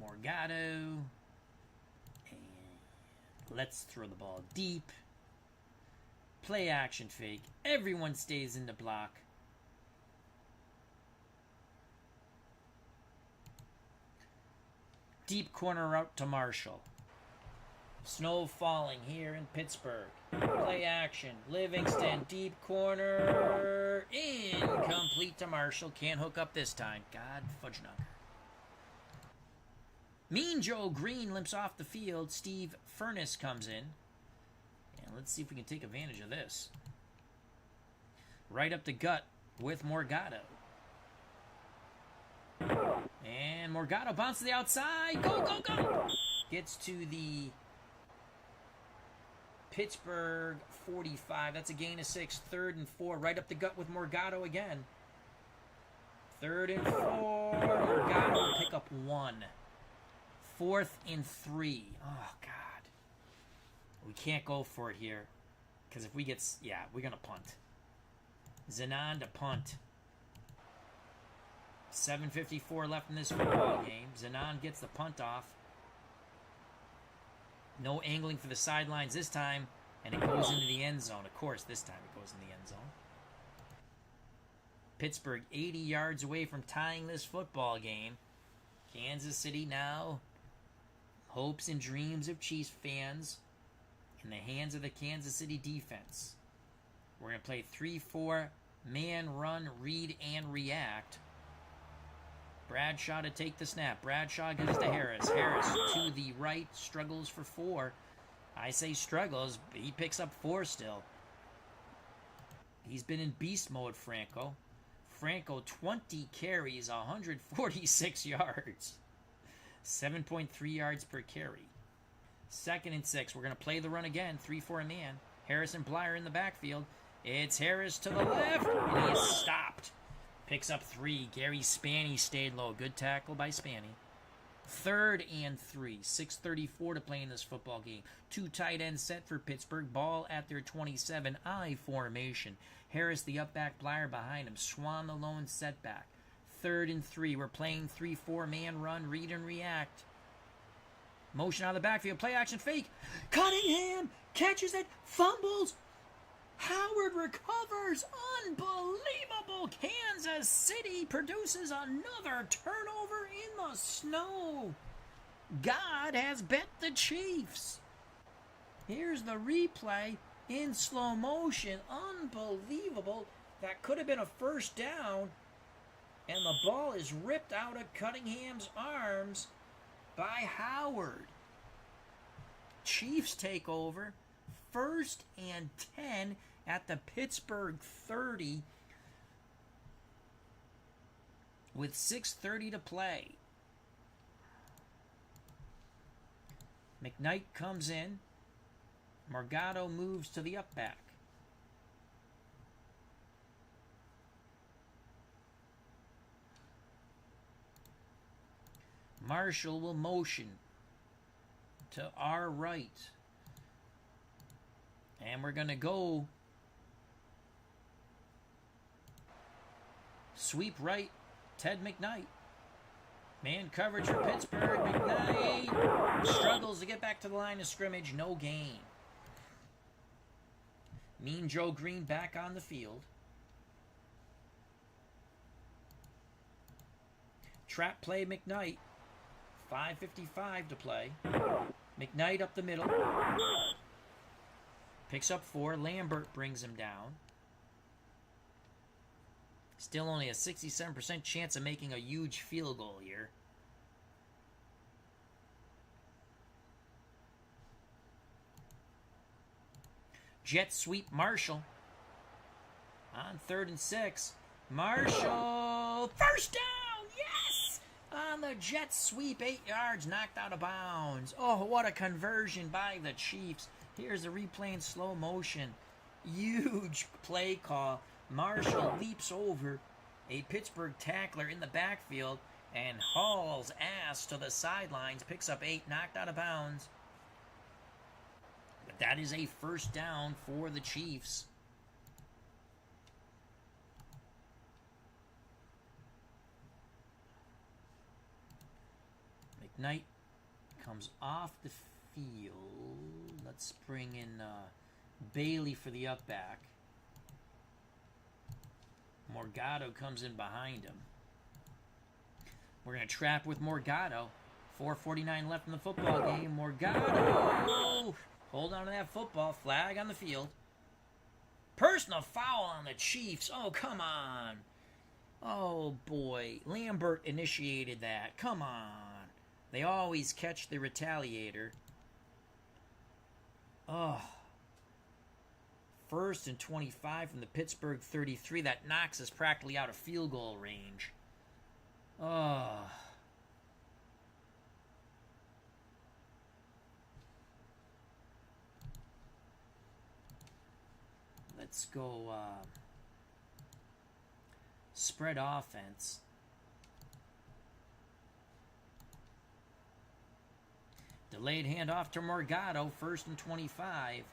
Morgado. And let's throw the ball deep. Play action fake. Everyone stays in the block. Deep corner route to Marshall. Snow falling here in Pittsburgh. Play action. Livingston, deep corner. Incomplete to Marshall. Can't hook up this time. God fudge knocker. Mean Joe Green limps off the field. Steve Furness comes in. And let's see if we can take advantage of this. Right up the gut with Morgado. And Morgado bounces to the outside. Go, go, go! Gets to the Pittsburgh 45. That's a gain of 6. 3rd and 4. Right up the gut with Morgado again. 3rd and 4. Morgado will pick up 1. 4th and 3. Oh, God. We can't go for it here. Because if we get... Yeah, we're going to punt. Zenon to punt. 7:54 left in this football game. Zenon gets the punt off. No angling for the sidelines this time. And it goes into the end zone. Of course, this time it goes in the end zone. Pittsburgh 80 yards away from tying this football game. Kansas City now. Hopes and dreams of Chiefs fans in the hands of the Kansas City defense. We're going to play 3-4, man, run, read, and react. Bradshaw to take the snap. Bradshaw gives to Harris. Harris to the right, struggles for 4. I say struggles, but he picks up 4 still. He's been in beast mode, Franco. Franco, 20 carries, 146 yards. 7.3 yards per carry. 2nd and 6. We're going to play the run again. 3-4 man. Harrison Blyer in the backfield. It's Harris to the left, and he is stopped. Picks up 3. Gary Spanny stayed low. Good tackle by Spanny. 3rd and 3. 6:34 to play in this football game. 2 tight ends set for Pittsburgh. Ball at their 27. I formation. Harris the up back, Blyer behind him. Swan the lone setback. 3rd and 3. We're playing 3-4 man run. Read and react. Motion out of the backfield. Play action fake. Cunningham catches it. Fumbles. Howard recovers. Unbelievable. Kansas City produces another turnover in the snow. God has bet the Chiefs. Here's the replay in slow motion. Unbelievable. That could have been a first down. And the ball is ripped out of Cunningham's arms by Howard. Chiefs take over. 1st and 10 at the Pittsburgh 30 with 6:30 to play. McKnight comes in. Morgado moves to the up back. Marshall will motion to our right. And we're going to go sweep right, Ted McKnight. Man coverage for Pittsburgh. McKnight struggles to get back to the line of scrimmage. No gain. Mean Joe Green back on the field. Trap play McKnight. 5:55 to play. McKnight up the middle. Picks up 4. Lambert brings him down. Still only a 67% chance of making a huge field goal here. Jet sweep Marshall. On 3rd and 6. Marshall. First down. Yes! On the jet sweep. 8 yards. Knocked out of bounds. Oh, what a conversion by the Chiefs. Here's the replay in slow motion. Huge play call. Marshall leaps over a Pittsburgh tackler in the backfield and hauls ass to the sidelines. Picks up 8, knocked out of bounds. But that is a first down for the Chiefs. McKnight comes off the field. Let's bring in Bailey for the up back. Morgado comes in behind him. We're going to trap with Morgado. 4:49 left in the football game. Morgado! Hold on to that football. Flag on the field. Personal foul on the Chiefs. Oh, come on. Oh, boy. Lambert initiated that. Come on. They always catch the retaliator. Oh. 1st and 25 from the Pittsburgh 33. That knocks us practically out of field goal range. Oh. Let's go spread offense. Delayed handoff to Morgado. 1st and 25.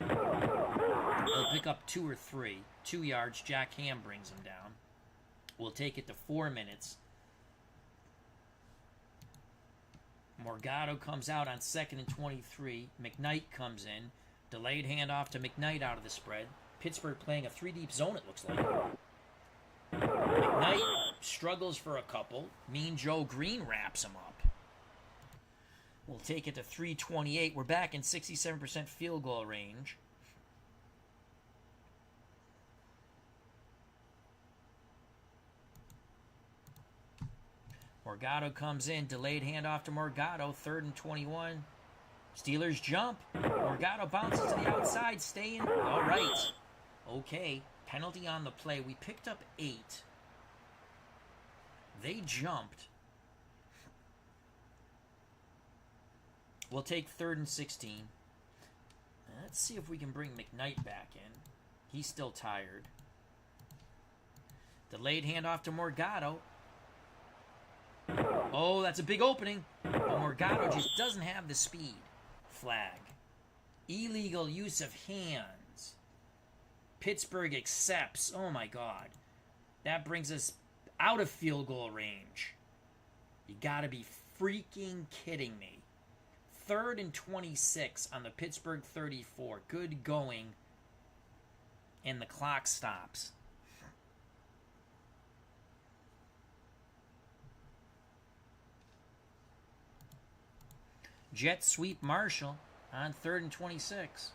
They'll pick up 2 or 3. 2 yards. Jack Ham brings him down. We'll take it to 4 minutes. Morgado comes out on 2nd and 23. McKnight comes in. Delayed handoff to McKnight out of the spread. Pittsburgh playing a 3-deep zone, it looks like. McKnight struggles for a couple. Mean Joe Green wraps him up. We'll take it to 3:28. We're back in 67% field goal range. Morgado comes in. Delayed handoff to Morgado. 3rd and 21. Steelers jump. Morgado bounces to the outside. Staying. All right. Okay. Penalty on the play. We picked up 8. They jumped. We'll take 3rd and 16. Let's see if we can bring McKnight back in. He's still tired. Delayed handoff to Morgado. Oh, that's a big opening. But Morgado just doesn't have the speed. Flag. Illegal use of hands. Pittsburgh accepts. Oh, my God. That brings us out of field goal range. You got to be freaking kidding me. 3rd and 26 on the Pittsburgh 34. Good going. And the clock stops. Jet sweep Marshall on 3rd and 26.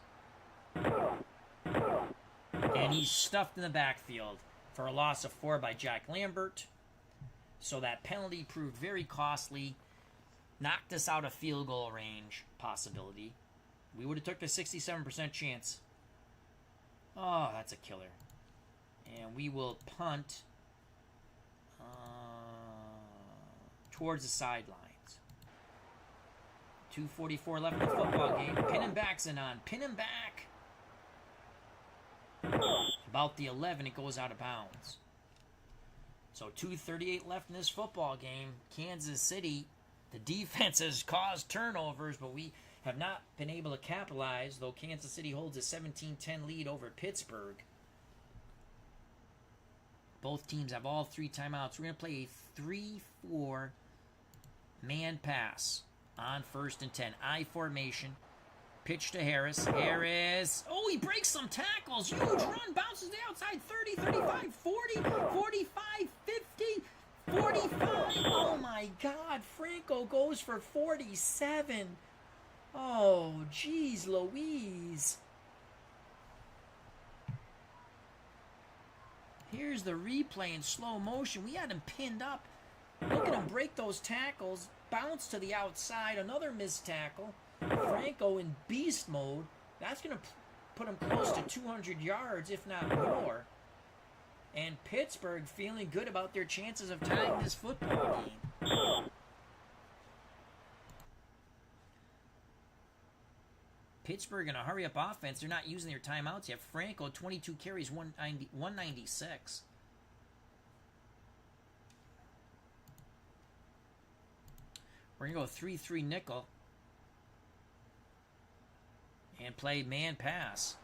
And he's stuffed in the backfield for a loss of 4 by Jack Lambert. So that penalty proved very costly. Knocked us out of field goal range possibility. We would have took the 67% chance. Oh, that's a killer. And we will punt towards the sidelines. 2:44 left in the football game. Pin him back's in on. Pin him back. About the 11, it goes out of bounds. So 2:38 left in this football game. Kansas City, the defense has caused turnovers, but we have not been able to capitalize, though Kansas City holds a 17-10 lead over Pittsburgh. Both teams have all 3 timeouts. We're going to play a 3-4 man pass on 1st and 10. I formation. Pitch to Harris. Harris. Oh, he breaks some tackles. Huge run. Bounces the outside. 30, 35, 40, 45, 50, 45. Oh, my God. Franco goes for 47. Oh, geez, Louise. Here's the replay in slow motion. We had him pinned up. Look at him break those tackles. Bounce to the outside. Another missed tackle. Franco in beast mode. That's going to put him close to 200 yards, if not more. And Pittsburgh feeling good about their chances of tying this football game. Pittsburgh in a hurry-up offense. They're not using their timeouts yet. Franco, 22 carries, 196. We're going to go 3-3 nickel. And play man pass.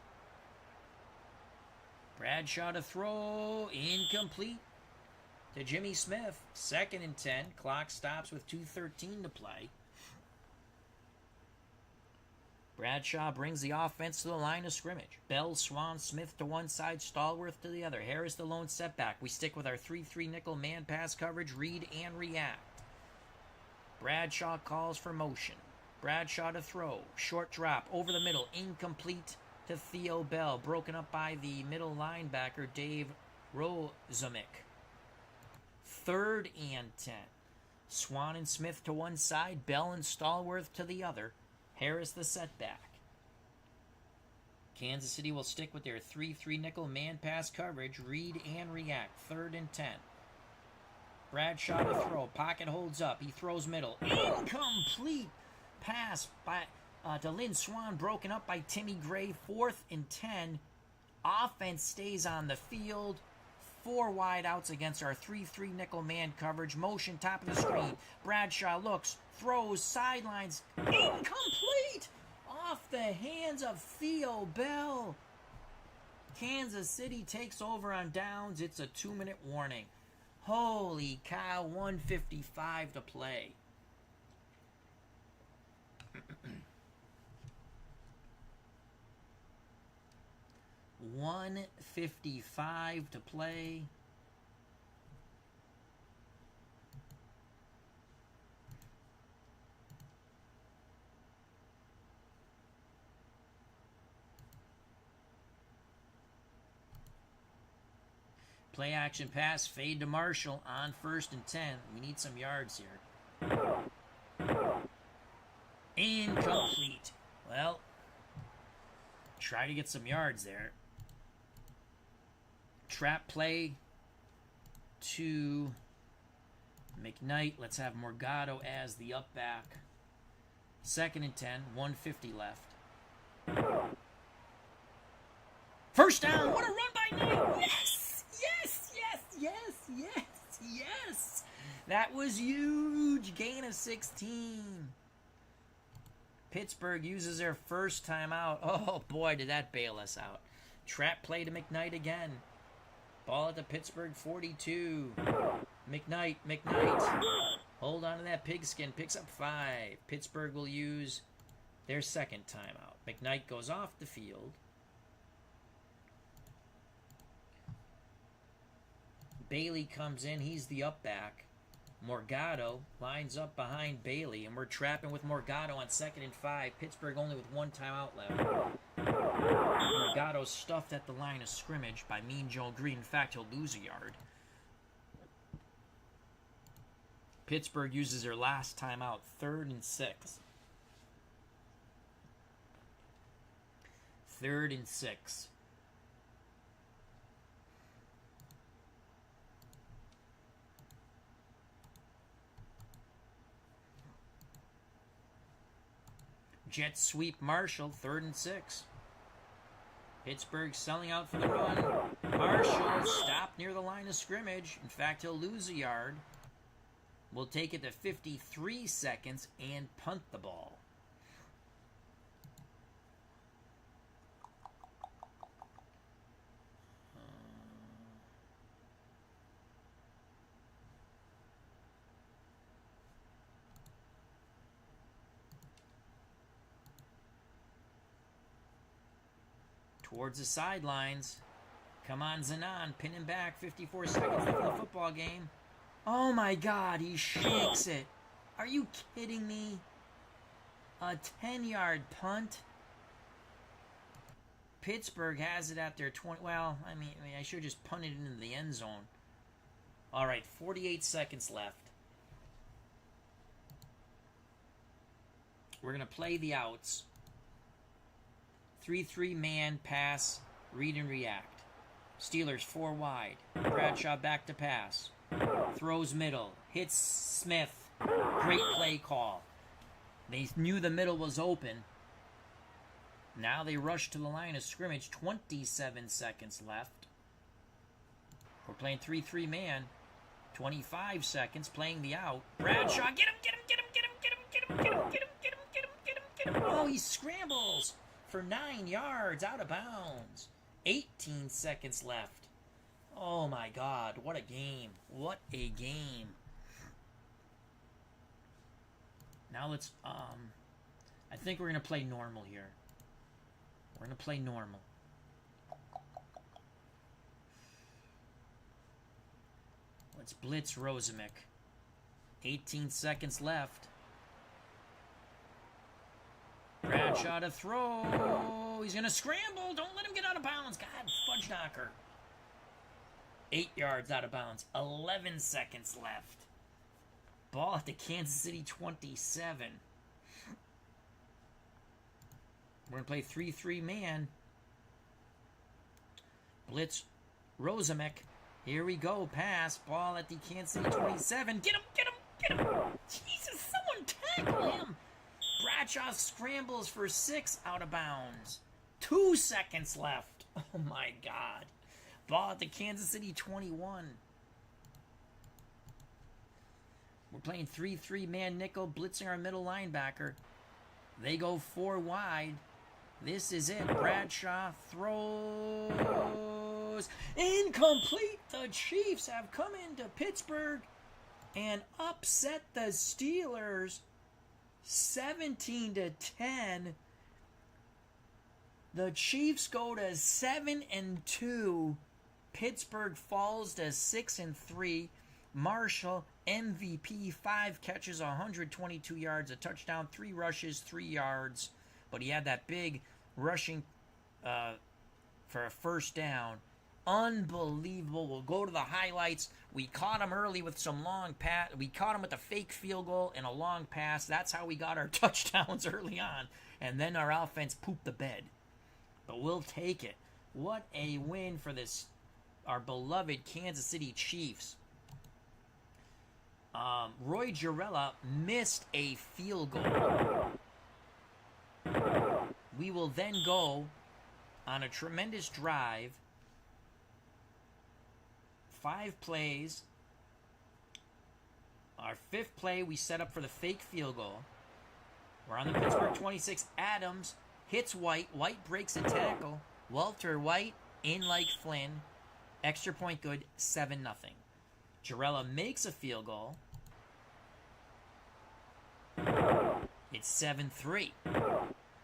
Bradshaw to throw. Incomplete to Jimmy Smith. 2nd and 10. Clock stops with 2:13 to play. Bradshaw brings the offense to the line of scrimmage. Bell, Swan, Smith to one side, Stallworth to the other. Harris the lone setback. We stick with our 3-3 nickel man pass coverage, read and react. Bradshaw calls for motion. Bradshaw to throw. Short drop over the middle. Incomplete to Theo Bell. Broken up by the middle linebacker, Dave Rozumick. 3rd and 10. Swan and Smith to one side. Bell and Stallworth to the other. Harris the setback. Kansas City will stick with their 3-3 nickel man pass coverage. Read and react. 3rd and 10. Bradshaw to throw. Pocket holds up. He throws middle. Incomplete pass by to Lynn Swan. Broken up by Timmy Gray. 4th and 10. Offense stays on the field. 4 wide outs against our 3-3 nickel man coverage. Motion top of the screen. Bradshaw looks, throws, sidelines. Incomplete! Off the hands of Theo Bell. Kansas City takes over on downs. It's a 2-minute warning. Holy cow, 1:55 to play. $1:55 to play. Play action pass, fade to Marshall on 1st and 10. We need some yards here. Incomplete. Well, try to get some yards there. Trap play to McKnight. Let's have Morgado as the up back. 2nd and 10, 150 left. First down. What a run by Knight. Yes, yes, yes, yes, yes, yes. That was huge. Gain of 16. Pittsburgh uses their first timeout. Oh, boy, did that bail us out. Trap play to McKnight again. Ball at the Pittsburgh 42. McKnight. Hold on to that pigskin. Picks up 5. Pittsburgh will use their second timeout. McKnight goes off the field. Bailey comes in. He's the up back. Morgado lines up behind Bailey, and we're trapping with Morgado on 2nd and 5. Pittsburgh only with 1 timeout left. Morgado stuffed at the line of scrimmage by Mean Joe Green. In fact, he'll lose a yard. Pittsburgh uses their last timeout, 3rd and 6. 3rd and 6. Jet sweep Marshall, 3rd and 6. Pittsburgh selling out for the run. Marshall stopped near the line of scrimmage. In fact, he'll lose a yard. We'll take it to 53 seconds and punt the ball. Towards the sidelines. Come on, Zanon. Pin him back. 54 seconds left in the football game. Oh, my God. He shakes it. Are you kidding me? A 10-yard punt. Pittsburgh has it at their 20. Well, I mean, I should have just punted it into the end zone. All right, 48 seconds left. We're going to play the outs. 3-3 man pass, read and react. Steelers 4 wide. Bradshaw back to pass. Throws middle. Hits Smith. Great play call. They knew the middle was open. Now they rush to the line of scrimmage. 27 seconds left. We're playing 3-3 man. 25 seconds playing the out. Bradshaw, get him, get him, get him, get him, get him, get him, get him, get him, get him, get him, get him, get him. Oh, he scrambles for 9 yards out of bounds. 18 seconds left. Oh my God, what a game. What a game. Now let's, I think we're going to play normal here. We're going to play normal. Let's blitz Rosemick. 18 seconds left. Bradshaw to throw. He's going to scramble. Don't let him get out of bounds. God, fudge knocker. 8 yards out of bounds. 11 seconds left. Ball at the Kansas City 27. We're going to play 3-3 man. Blitz Rosemick. Here we go. Pass. Ball at the Kansas City 27. Get him, get him, get him. Jesus, someone tackle him. Bradshaw scrambles for 6 out of bounds. 2 seconds left. Oh, my God. Ball at the Kansas City 21. We're playing 3-3 man nickel, blitzing our middle linebacker. They go 4 wide. This is it. Bradshaw throws. Incomplete. The Chiefs have come into Pittsburgh and upset the Steelers 17-10. The Chiefs go to 7-2. Pittsburgh falls to 6-3. Marshall, MVP, 5 catches, 122 yards, a touchdown, 3 rushes, 3 yards. But he had that big rushing for a first down. Unbelievable. We'll go to the highlights. We caught him early with some long pass. We caught him with a fake field goal and a long pass. That's how we got our touchdowns early on. And then our offense pooped the bed. But we'll take it. What a win for this our beloved Kansas City Chiefs. Roy Jarella missed a field goal. We will then go on a tremendous drive. 5 plays. Our 5th play, we set up for the fake field goal. We're on the Pittsburgh 26. Adams hits White. White breaks a tackle. Walter White in like Flynn. Extra point good, 7-0. Jarella makes a field goal. It's 7-3.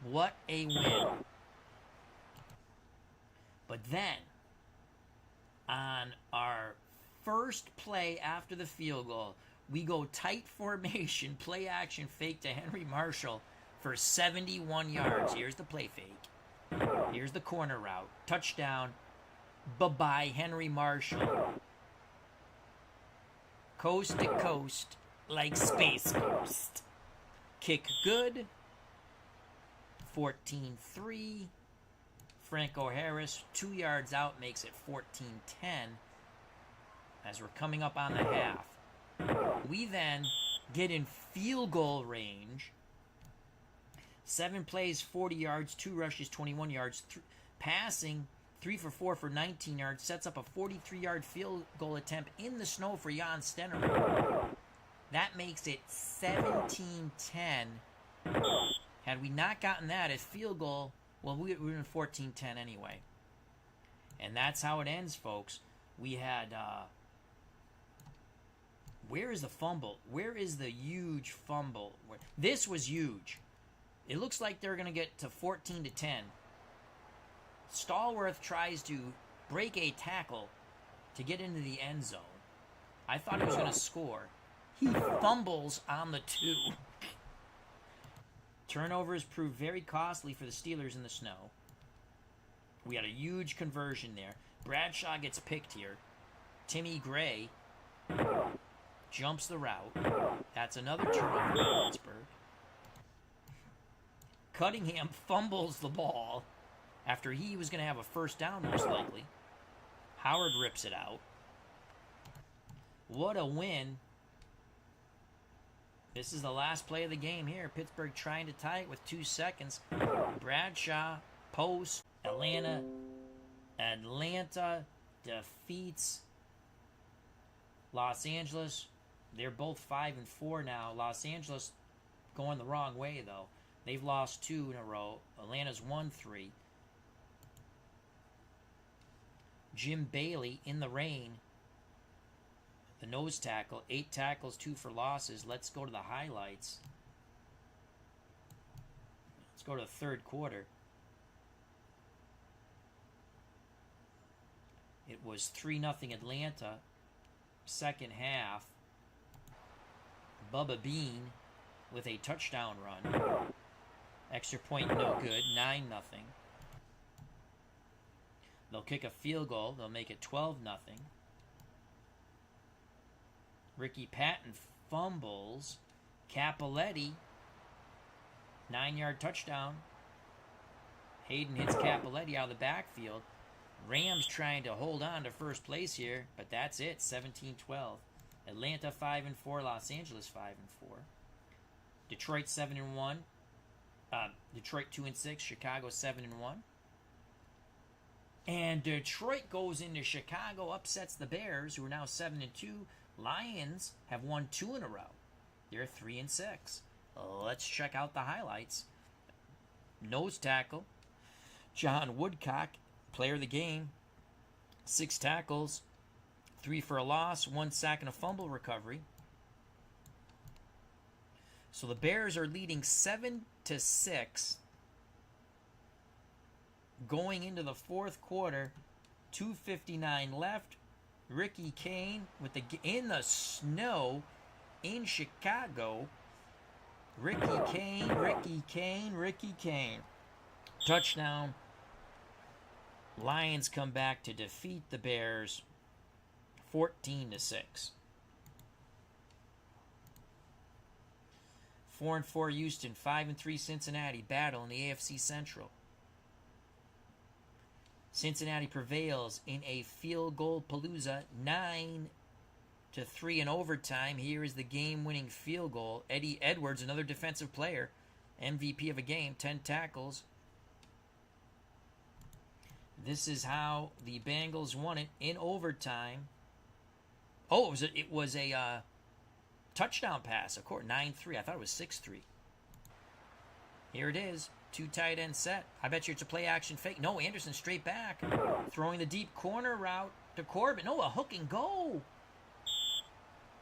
What a win. But then, on our first play after the field goal, we go tight formation, play action fake to Henry Marshall for 71 yards. Here's the play fake. Here's the corner route. Touchdown. Bye-bye, Henry Marshall. Coast to coast like Space Ghost. Kick good. 14-3. Franco Harris, 2 yards out, makes it 14-10 as we're coming up on the half. We then get in field goal range. 7 plays, 40 yards, 2 rushes, 21 yards. Passing, 3 for 4 for 19 yards. Sets up a 43-yard field goal attempt in the snow for Jan Stenner. That makes it 17-10. Had we not gotten that at field goal, well, we were in 14-10 anyway. And that's how it ends, folks. We had... where is the fumble? Where is the huge fumble? This was huge. It looks like they're going to get to 14-10. Stallworth tries to break a tackle to get into the end zone. I thought he was going to score. He fumbles on the 2. Turnovers proved very costly for the Steelers in the snow. We had a huge conversion there. Bradshaw gets picked here. Timmy Gray jumps the route. That's another turnover for Pittsburgh. Cunningham fumbles the ball after he was going to have a first down most likely. Howard rips it out. What a win. This is the last play of the game here. Pittsburgh trying to tie it with 2 seconds. Bradshaw, post, Atlanta defeats Los Angeles. They're both 5-4 now. Los Angeles going the wrong way, though. They've lost 2 in a row. Atlanta's won 3. Jim Bailey in the rain. The nose tackle, 8 tackles, 2 for losses. Let's go to the highlights. Let's go to the third quarter. It was 3-0 Atlanta. Second half, Bubba Bean with a touchdown run. Extra point no good, 9-0. They'll kick a field goal. They'll make it 12-0. Ricky Patton fumbles. Capoletti, 9-yard touchdown. Hayden hits Capoletti out of the backfield. Rams trying to hold on to first place here, but that's it, 17-12. Atlanta 5-4, Los Angeles 5-4. Detroit 7-1. Detroit 2-6, Chicago 7-1. And Detroit goes into Chicago, upsets the Bears, who are now 7-2. Lions have won 2 in a row. They're 3-6. Let's check out the highlights. Nose tackle, John Woodcock, player of the game. 6 tackles, 3 for a loss, 1 sack and a fumble recovery. So the Bears are leading 7-6 going into the fourth quarter. 2:59 left. Ricky Kane with in the snow in Chicago. Ricky Kane. Touchdown. Lions come back to defeat the Bears 14-6. 4-4 Houston, 5-3 Cincinnati battle in the AFC Central. Cincinnati prevails in a field goal palooza, 9-3 in overtime. Here is the game-winning field goal. Eddie Edwards, another defensive player, MVP of a game, 10 tackles. This is how the Bengals won it in overtime. Oh, it was a touchdown pass, of course, 9-3. I thought it was 6-3. Here it is. 2 tight end set. I bet you it's a play action fake. No, Anderson straight back. Throwing the deep corner route to Corbin. No, a hook and go.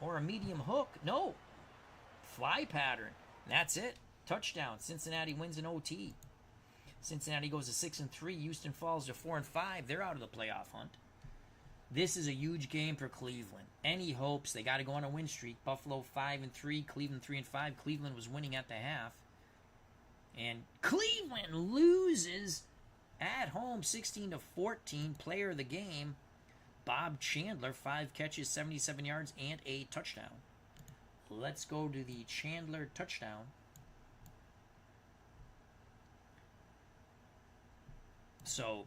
Or a medium hook. No. Fly pattern. And that's it. Touchdown. Cincinnati wins in OT. Cincinnati goes to 6-3. Houston falls to 4-5. They're out of the playoff hunt. This is a huge game for Cleveland. Any hopes? They got to go on a win streak. Buffalo 5-3. Cleveland 3-5. Cleveland was winning at the half. And Cleveland loses at home 16-14. Player of the game, Bob Chandler, 5 catches, 77 yards, and a touchdown. Let's go to the Chandler touchdown. So,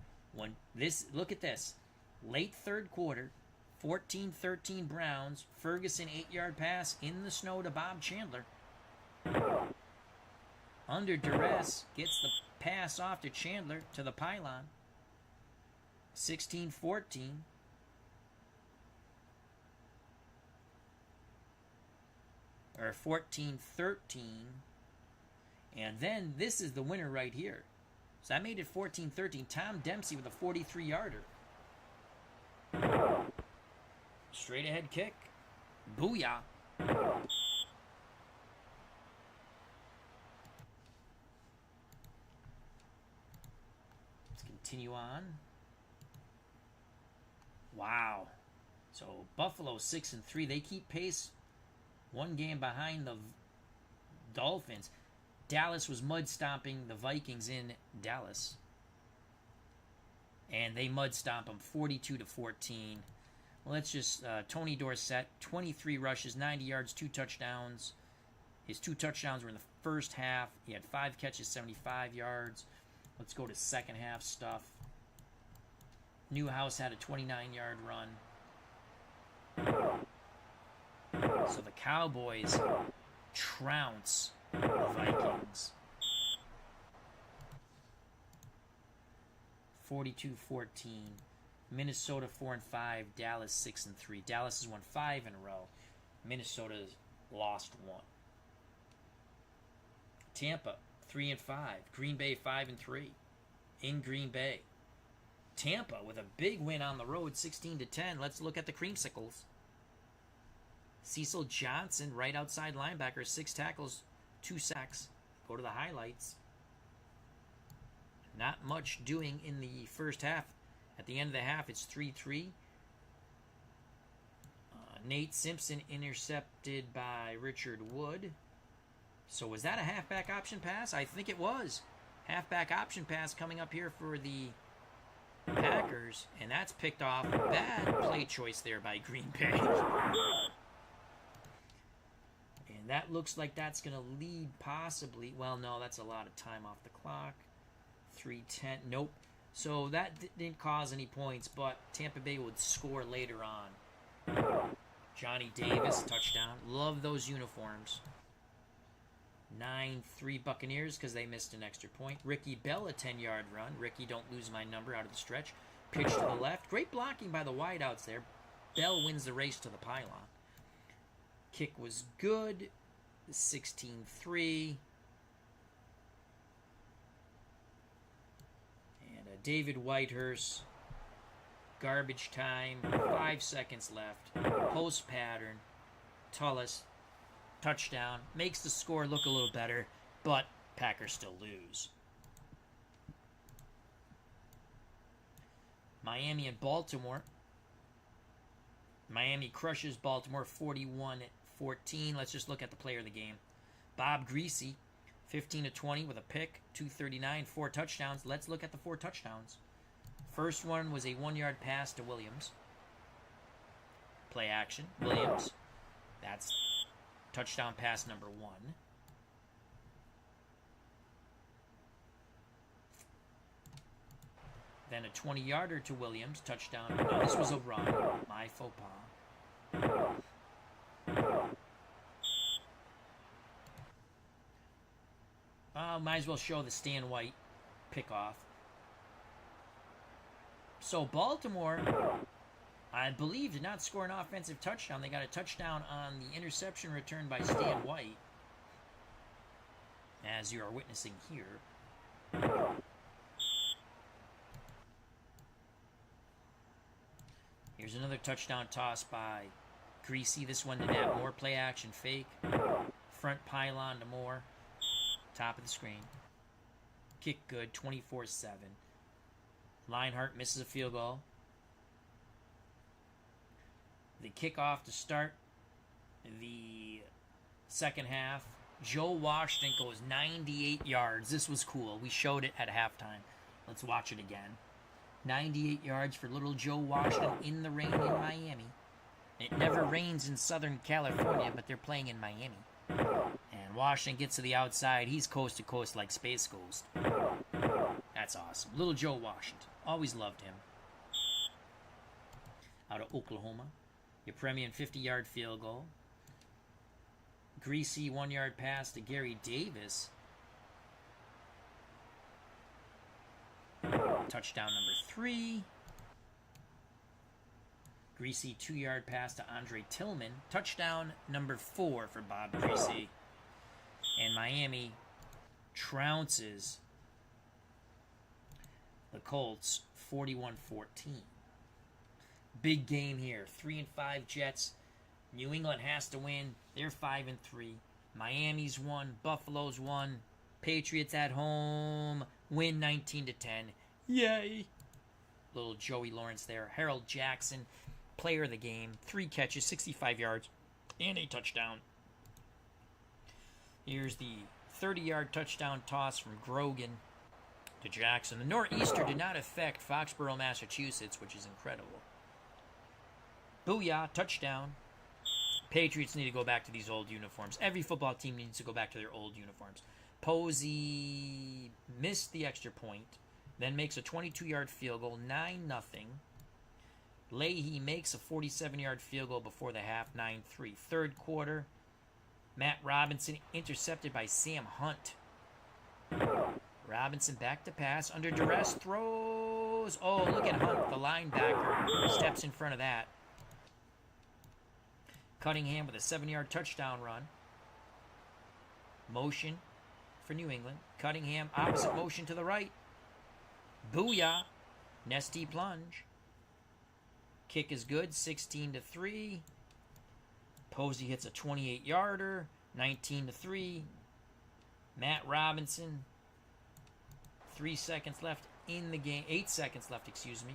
look at this. Late third quarter, 14-13 Browns. Ferguson 8-yard pass in the snow to Bob Chandler. Under duress, gets the pass off to Chandler to the pylon. 16-14. Or 14-13. And then this is the winner right here. So that made it 14-13. Tom Dempsey with a 43-yarder. Straight ahead kick. Booyah. Continue on. Wow. So Buffalo 6-3. They keep pace. One game behind the Dolphins. Dallas was mud stomping the Vikings in Dallas. And they mud stomp them 42-14. Let's just Tony Dorsett, 23 rushes, 90 yards, 2 touchdowns. His 2 touchdowns were in the first half. He had 5 catches, 75 yards. Let's go to second half stuff. Newhouse had a 29-yard run. So the Cowboys trounce the Vikings. 42-14. Minnesota 4-5. Dallas 6-3. Dallas has won 5 in a row. Minnesota's lost 1. Tampa 3-5. Green Bay 5-3. In Green Bay. Tampa with a big win on the road, 16-10. Let's look at the creamsicles. Cecil Johnson, right outside linebacker, 6 tackles, 2 sacks. Go to the highlights. Not much doing in the first half. At the end of the half, it's 3-3. Nate Simpson intercepted by Richard Wood. So was that a halfback option pass? I think it was. Halfback option pass coming up here for the Packers. And that's picked off. Bad play choice there by Green Bay. And that looks like that's going to lead possibly. Well, no, that's a lot of time off the clock. 3:10. Nope. So that didn't cause any points, but Tampa Bay would score later on. Johnny Davis, touchdown. Love those uniforms. 9-3 Buccaneers because they missed an extra point. Ricky Bell, a 10-yard run. Ricky, don't lose my number out of the stretch. Pitch to the left. Great blocking by the wideouts there. Bell wins the race to the pylon. Kick was good. 16-3. And David Whitehurst. Garbage time. 5 seconds left. Post pattern. Tullis. Touchdown. Makes the score look a little better, but Packers still lose. Miami and Baltimore. Miami crushes Baltimore 41-14. Let's just look at the player of the game. Bob Greasy, 15-20 with a pick, 239, 4 touchdowns. Let's look at the 4 touchdowns. First one was a 1-yard pass to Williams. Play action. Williams. That's touchdown pass number 1. Then a 20-yarder to Williams. Touchdown. No, this was a run. My faux pas. Might as well show the Stan White pickoff. So Baltimore, I believe, did not score an offensive touchdown. They got a touchdown on the interception return by Stan White, as you are witnessing here. Here's another touchdown toss by Greasy. This one to net. More play action fake. Front pylon to Moore. Top of the screen. Kick good. 24-7. Leinart misses a field goal. The kickoff to start the second half. Joe Washington goes 98 yards. This was cool. We showed it at halftime. Let's watch it again. 98 yards for little Joe Washington in the rain in Miami. It never rains in Southern California, but they're playing in Miami. And Washington gets to the outside. He's coast to coast like Space Ghost. That's awesome. Little Joe Washington. Always loved him. Out of Oklahoma. Your premium 50-yard field goal. Greasy 1-yard pass to Gary Davis. Touchdown number 3. Greasy 2-yard pass to Andre Tillman. Touchdown number 4 for Bob Greasy. And Miami trounces the Colts 41-14. Big game here. 3-5 Jets. New England has to win. They're 5-3. Miami's won. Buffalo's won. Patriots at home win 19-10. Yay! Little Joey Lawrence there. Harold Jackson, player of the game. 3 catches, 65 yards, and a touchdown. Here's the 30-yard touchdown toss from Grogan to Jackson. The nor'easter did not affect Foxborough, Massachusetts, which is incredible. Booyah, touchdown. Patriots need to go back to these old uniforms. Every football team needs to go back to their old uniforms. Posey missed the extra point, then makes a 22-yard field goal, 9-0. Leahy makes a 47-yard field goal before the half, 9-3. Third quarter, Matt Robinson intercepted by Sam Hunt. Robinson back to pass, under duress, throws. Oh, look at Hunt, the linebacker, steps in front of that. Cunningham with a 7-yard touchdown run. Motion for New England. Cunningham, opposite motion to the right. Booyah. Nesty plunge. Kick is good, 16-3. Posey hits a 28-yarder, 19-3. Matt Robinson, 3 seconds left in the game, 8 seconds left, excuse me,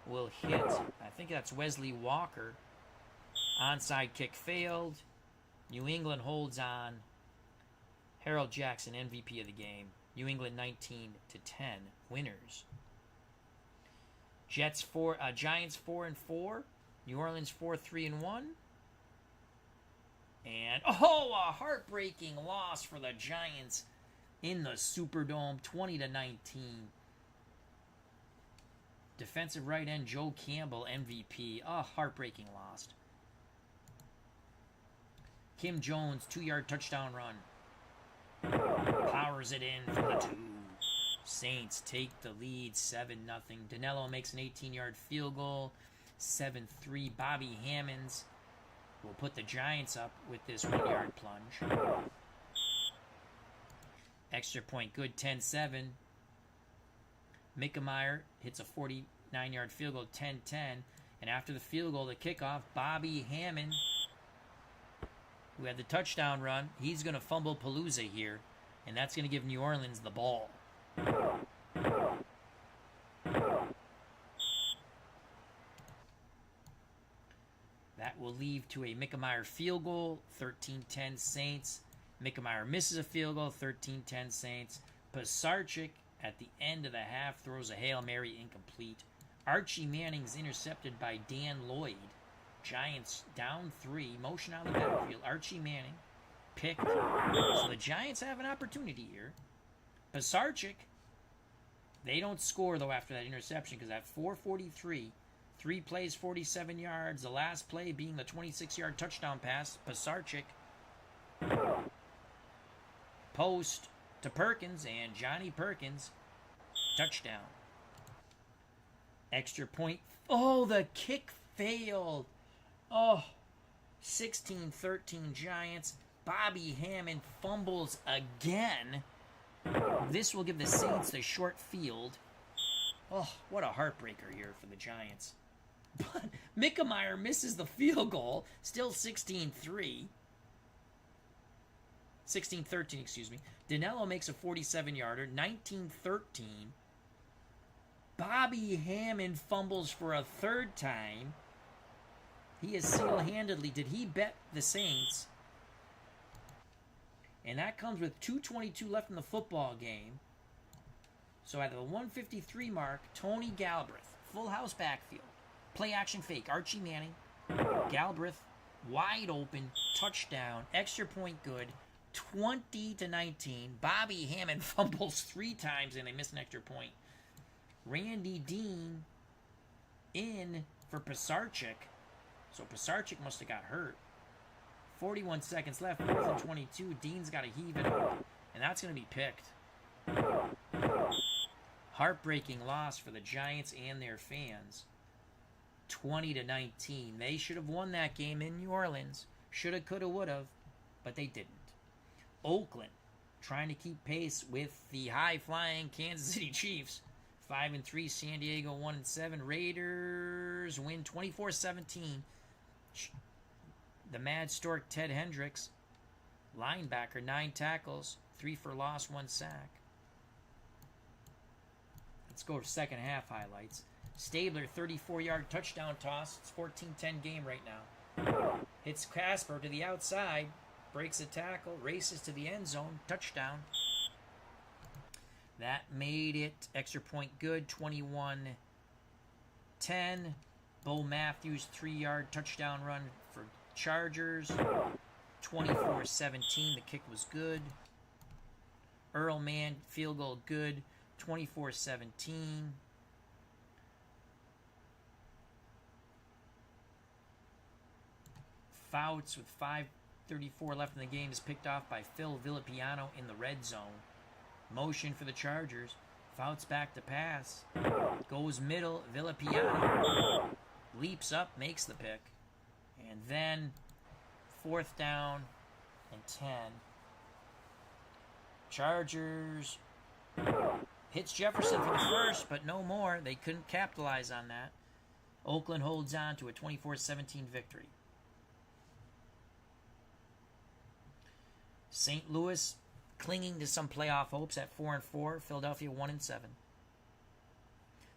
will hit, I think that's Wesley Walker. Onside kick failed. New England holds on. Harold Jackson, MVP of the game. New England 19-10 winners. Giants 4-4. New Orleans 4-3-1. And a heartbreaking loss for the Giants in the Superdome, 20-19. Defensive right end Joe Campbell, MVP. A heartbreaking loss. Kim Jones, 2-yard touchdown run. Powers it in from the 2. Saints take the lead, 7-0. Danilo makes an 18-yard field goal, 7-3. Bobby Hammonds will put the Giants up with this 1-yard plunge. Extra point good, 10-7. Mickemeyer hits a 49-yard field goal, 10-10. And after the field goal, the kickoff, Bobby Hammond, who had the touchdown run, he's going to fumble Palooza here, and that's going to give New Orleans the ball. That will lead to a Mickemeyer field goal, 13-10 Saints. Mickemeyer misses a field goal, 13-10 Saints. Pisarcik at the end of the half throws a Hail Mary incomplete. Archie Manning's intercepted by Dan Lloyd. Giants down 3. Motion out of the backfield. Archie Manning picked. So the Giants have an opportunity here. Pisarcik They don't score, though, after that interception because at 4:43, 3 plays, 47 yards. The last play being the 26-yard touchdown pass. Pisarcik. Post to Perkins, and Johnny Perkins. Touchdown. Extra point. Oh, the kick failed. Oh, 16-13 Giants. Bobby Hammond fumbles again. This will give the Saints the short field. Oh, what a heartbreaker here for the Giants. But Mickemeyer misses the field goal. Still 16-3. 16-13, excuse me. Danilo makes a 47-yarder. 19-13. Bobby Hammond fumbles for a third time. He is single-handedly. Did he bet the Saints? And that comes with 2:22 left in the football game. So at the 153 mark, Tony Galbraith, full house backfield. Play action fake. Archie Manning. Galbraith, wide open, touchdown, extra point good, 20-19. Bobby Hammond fumbles 3 times and they miss an extra point. Randy Dean in for Pisarcik. So Pisarcik must have got hurt. 41 seconds left, 4th and 22. Dean's got to heave it up, and that's going to be picked. Heartbreaking loss for the Giants and their fans. 20-19. They should have won that game in New Orleans. Shoulda, coulda, woulda, but they didn't. Oakland trying to keep pace with the high-flying Kansas City Chiefs. 5-3. San Diego 1-7. Raiders win 24-17. The Mad Stork Ted Hendricks, linebacker, 9 tackles, 3 for loss, 1 sack. Let's go to second half highlights. Stabler, 34-yard touchdown toss. It's 14-10 game right now. Hits Casper to the outside, breaks a tackle, races to the end zone, touchdown. That made it extra point good, 21-10. Bo Matthews, 3-yard touchdown run for Chargers. 24-17. The kick was good. Earl Mann, field goal good. 24-17. Fouts with 5:34 left in the game is picked off by Phil Villapiano in the red zone. Motion for the Chargers. Fouts back to pass. Goes middle. Villapiano leaps up, makes the pick. And then 4th down and 10. Chargers hits Jefferson for the first, but no more. They couldn't capitalize on that. Oakland holds on to a 24-17 victory. St. Louis clinging to some playoff hopes at 4-4. Philadelphia 1-7.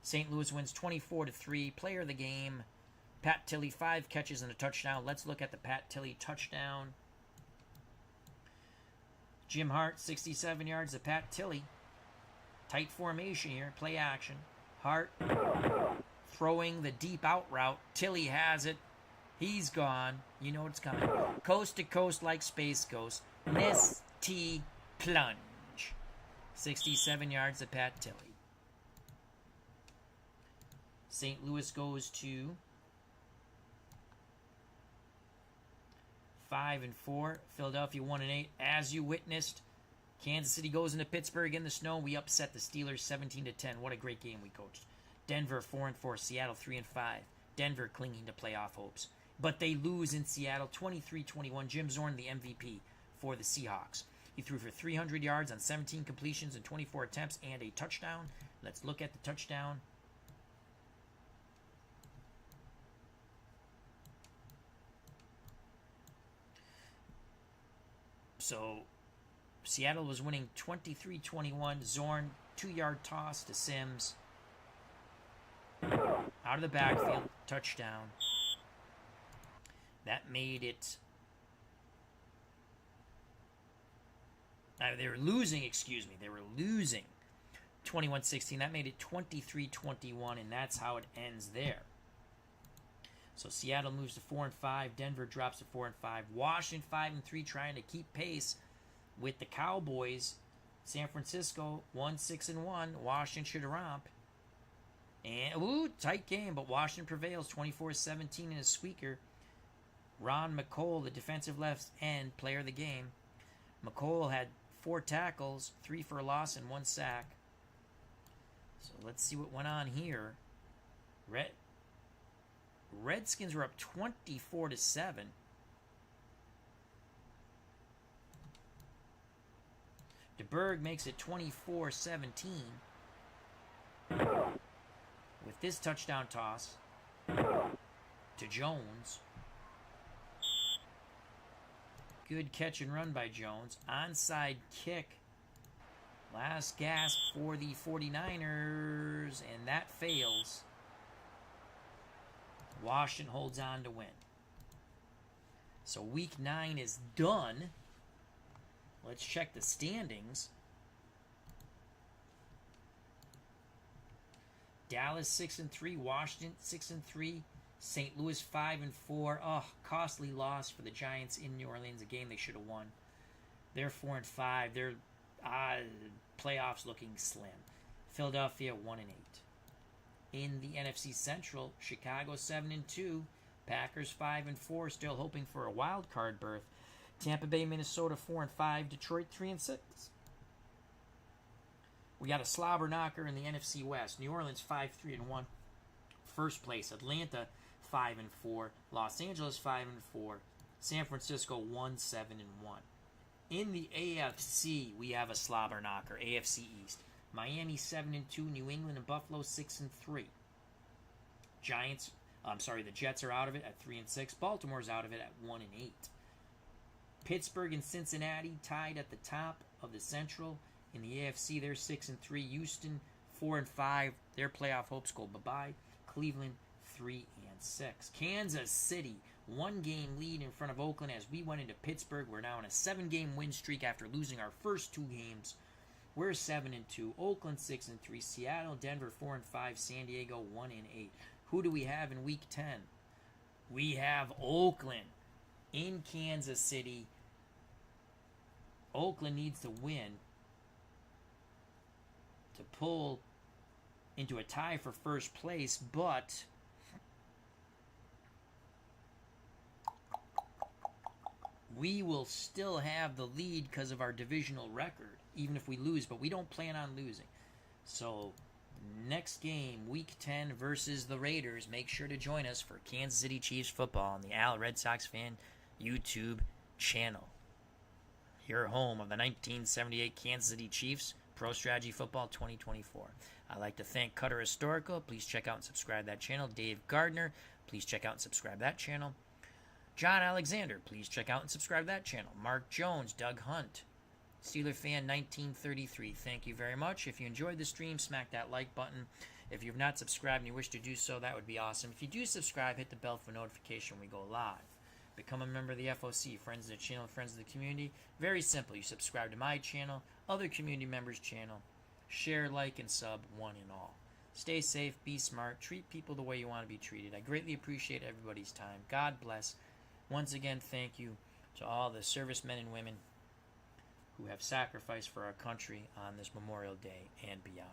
St. Louis wins 24-3. Player of the game, Pat Tilley, 5 catches and a touchdown. Let's look at the Pat Tilley touchdown. Jim Hart, 67 yards to Pat Tilley. Tight formation here, play action. Hart throwing the deep out route. Tilley has it. He's gone. You know what's coming. Coast to coast like Space Ghost. Nesty plunge. 67 yards to Pat Tilley. St. Louis goes to 5-4. Philadelphia 1-8. As you witnessed, Kansas City goes into Pittsburgh in the snow. We upset the Steelers 17-10. What a great game we coached. Denver 4-4. Seattle 3-5. Denver clinging to playoff hopes. But they lose in Seattle 23-21. Jim Zorn, the MVP for the Seahawks. He threw for 300 yards on 17 completions and 24 attempts and a touchdown. Let's look at the touchdown. So Seattle was winning 23-21. Zorn, 2-yard toss to Sims. Out of the backfield, touchdown. That made it... they were losing 21-16. That made it 23-21, and that's how it ends there. So Seattle moves to 4-5. Denver drops to 4-5. Washington 5-3, trying to keep pace with the Cowboys San Francisco won 6-1. Washington should romp. And, tight game, but Washington prevails 24-17 in a squeaker. Ron McCole, the defensive left end, player of the game. McCole had 4 tackles, 3 for a loss, and 1 sack. So let's see what went on here. Redskins were up 24-7. DeBerg makes it 24-17 with this touchdown toss to Jones. Good catch and run by Jones. Onside kick. Last gasp for the 49ers, and that fails. Washington holds on to win. So week 9 is done. Let's check the standings. Dallas 6-3, Washington 6-3, St. Louis 5-4. Oh, costly loss for the Giants in New Orleans. A game they should have won. They're 4-5. Their playoffs looking slim. Philadelphia 1-8. In the NFC Central, Chicago 7-2, Packers 5-4, still hoping for a wild card berth. Tampa Bay, Minnesota 4-5, Detroit 3-6. We got a slobber knocker in the NFC West. New Orleans 5-3-1, first place. Atlanta 5-4, Los Angeles 5-4, San Francisco 1-7-1. In the AFC, we have a slobber knocker. AFC East, Miami 7-2, New England and Buffalo 6-3. The Jets are out of it at 3-6. Baltimore's out of it at 1-8. Pittsburgh and Cincinnati tied at the top of the Central. In the AFC, they're 6-3. Houston 4-5. Their playoff hopes go bye-bye. Cleveland 3-6. Kansas City, 1-game lead in front of Oakland as we went into Pittsburgh. We're now on a 7-game win streak after losing our first 2 games. We're 7-2. Oakland 6-3. Seattle, Denver 4-5. San Diego 1-8. Who do we have in Week 10? We have Oakland in Kansas City. Oakland needs to win to pull into a tie for first place, but we will still have the lead because of our divisional record, even if we lose, but we don't plan on losing. So next game, Week 10 versus the Raiders. Make sure to join us for Kansas City Chiefs football on the Al Red Sox Fan YouTube channel. Your home of the 1978 Kansas City Chiefs, Pro Strategy Football 2024. I'd like to thank Cutter Historical. Please check out and subscribe that channel. Dave Gardner. Please check out and subscribe that channel. John Alexander. Please check out and subscribe that channel. Mark Jones. Doug Hunt. Steeler Fan 1933. Thank you very much. If you enjoyed the stream, smack that like button. If you've not subscribed and you wish to do so, that would be awesome. If you do subscribe, hit the bell for notification when we go live. Become a member of the FOC, friends of the channel, friends of the community. Very simple. You subscribe to my channel, other community members' channel. Share, like, and sub, one and all. Stay safe, be smart, treat people the way you want to be treated. I greatly appreciate everybody's time. God bless. Once again, thank you to all the servicemen and women who have sacrificed for our country on this Memorial Day and beyond.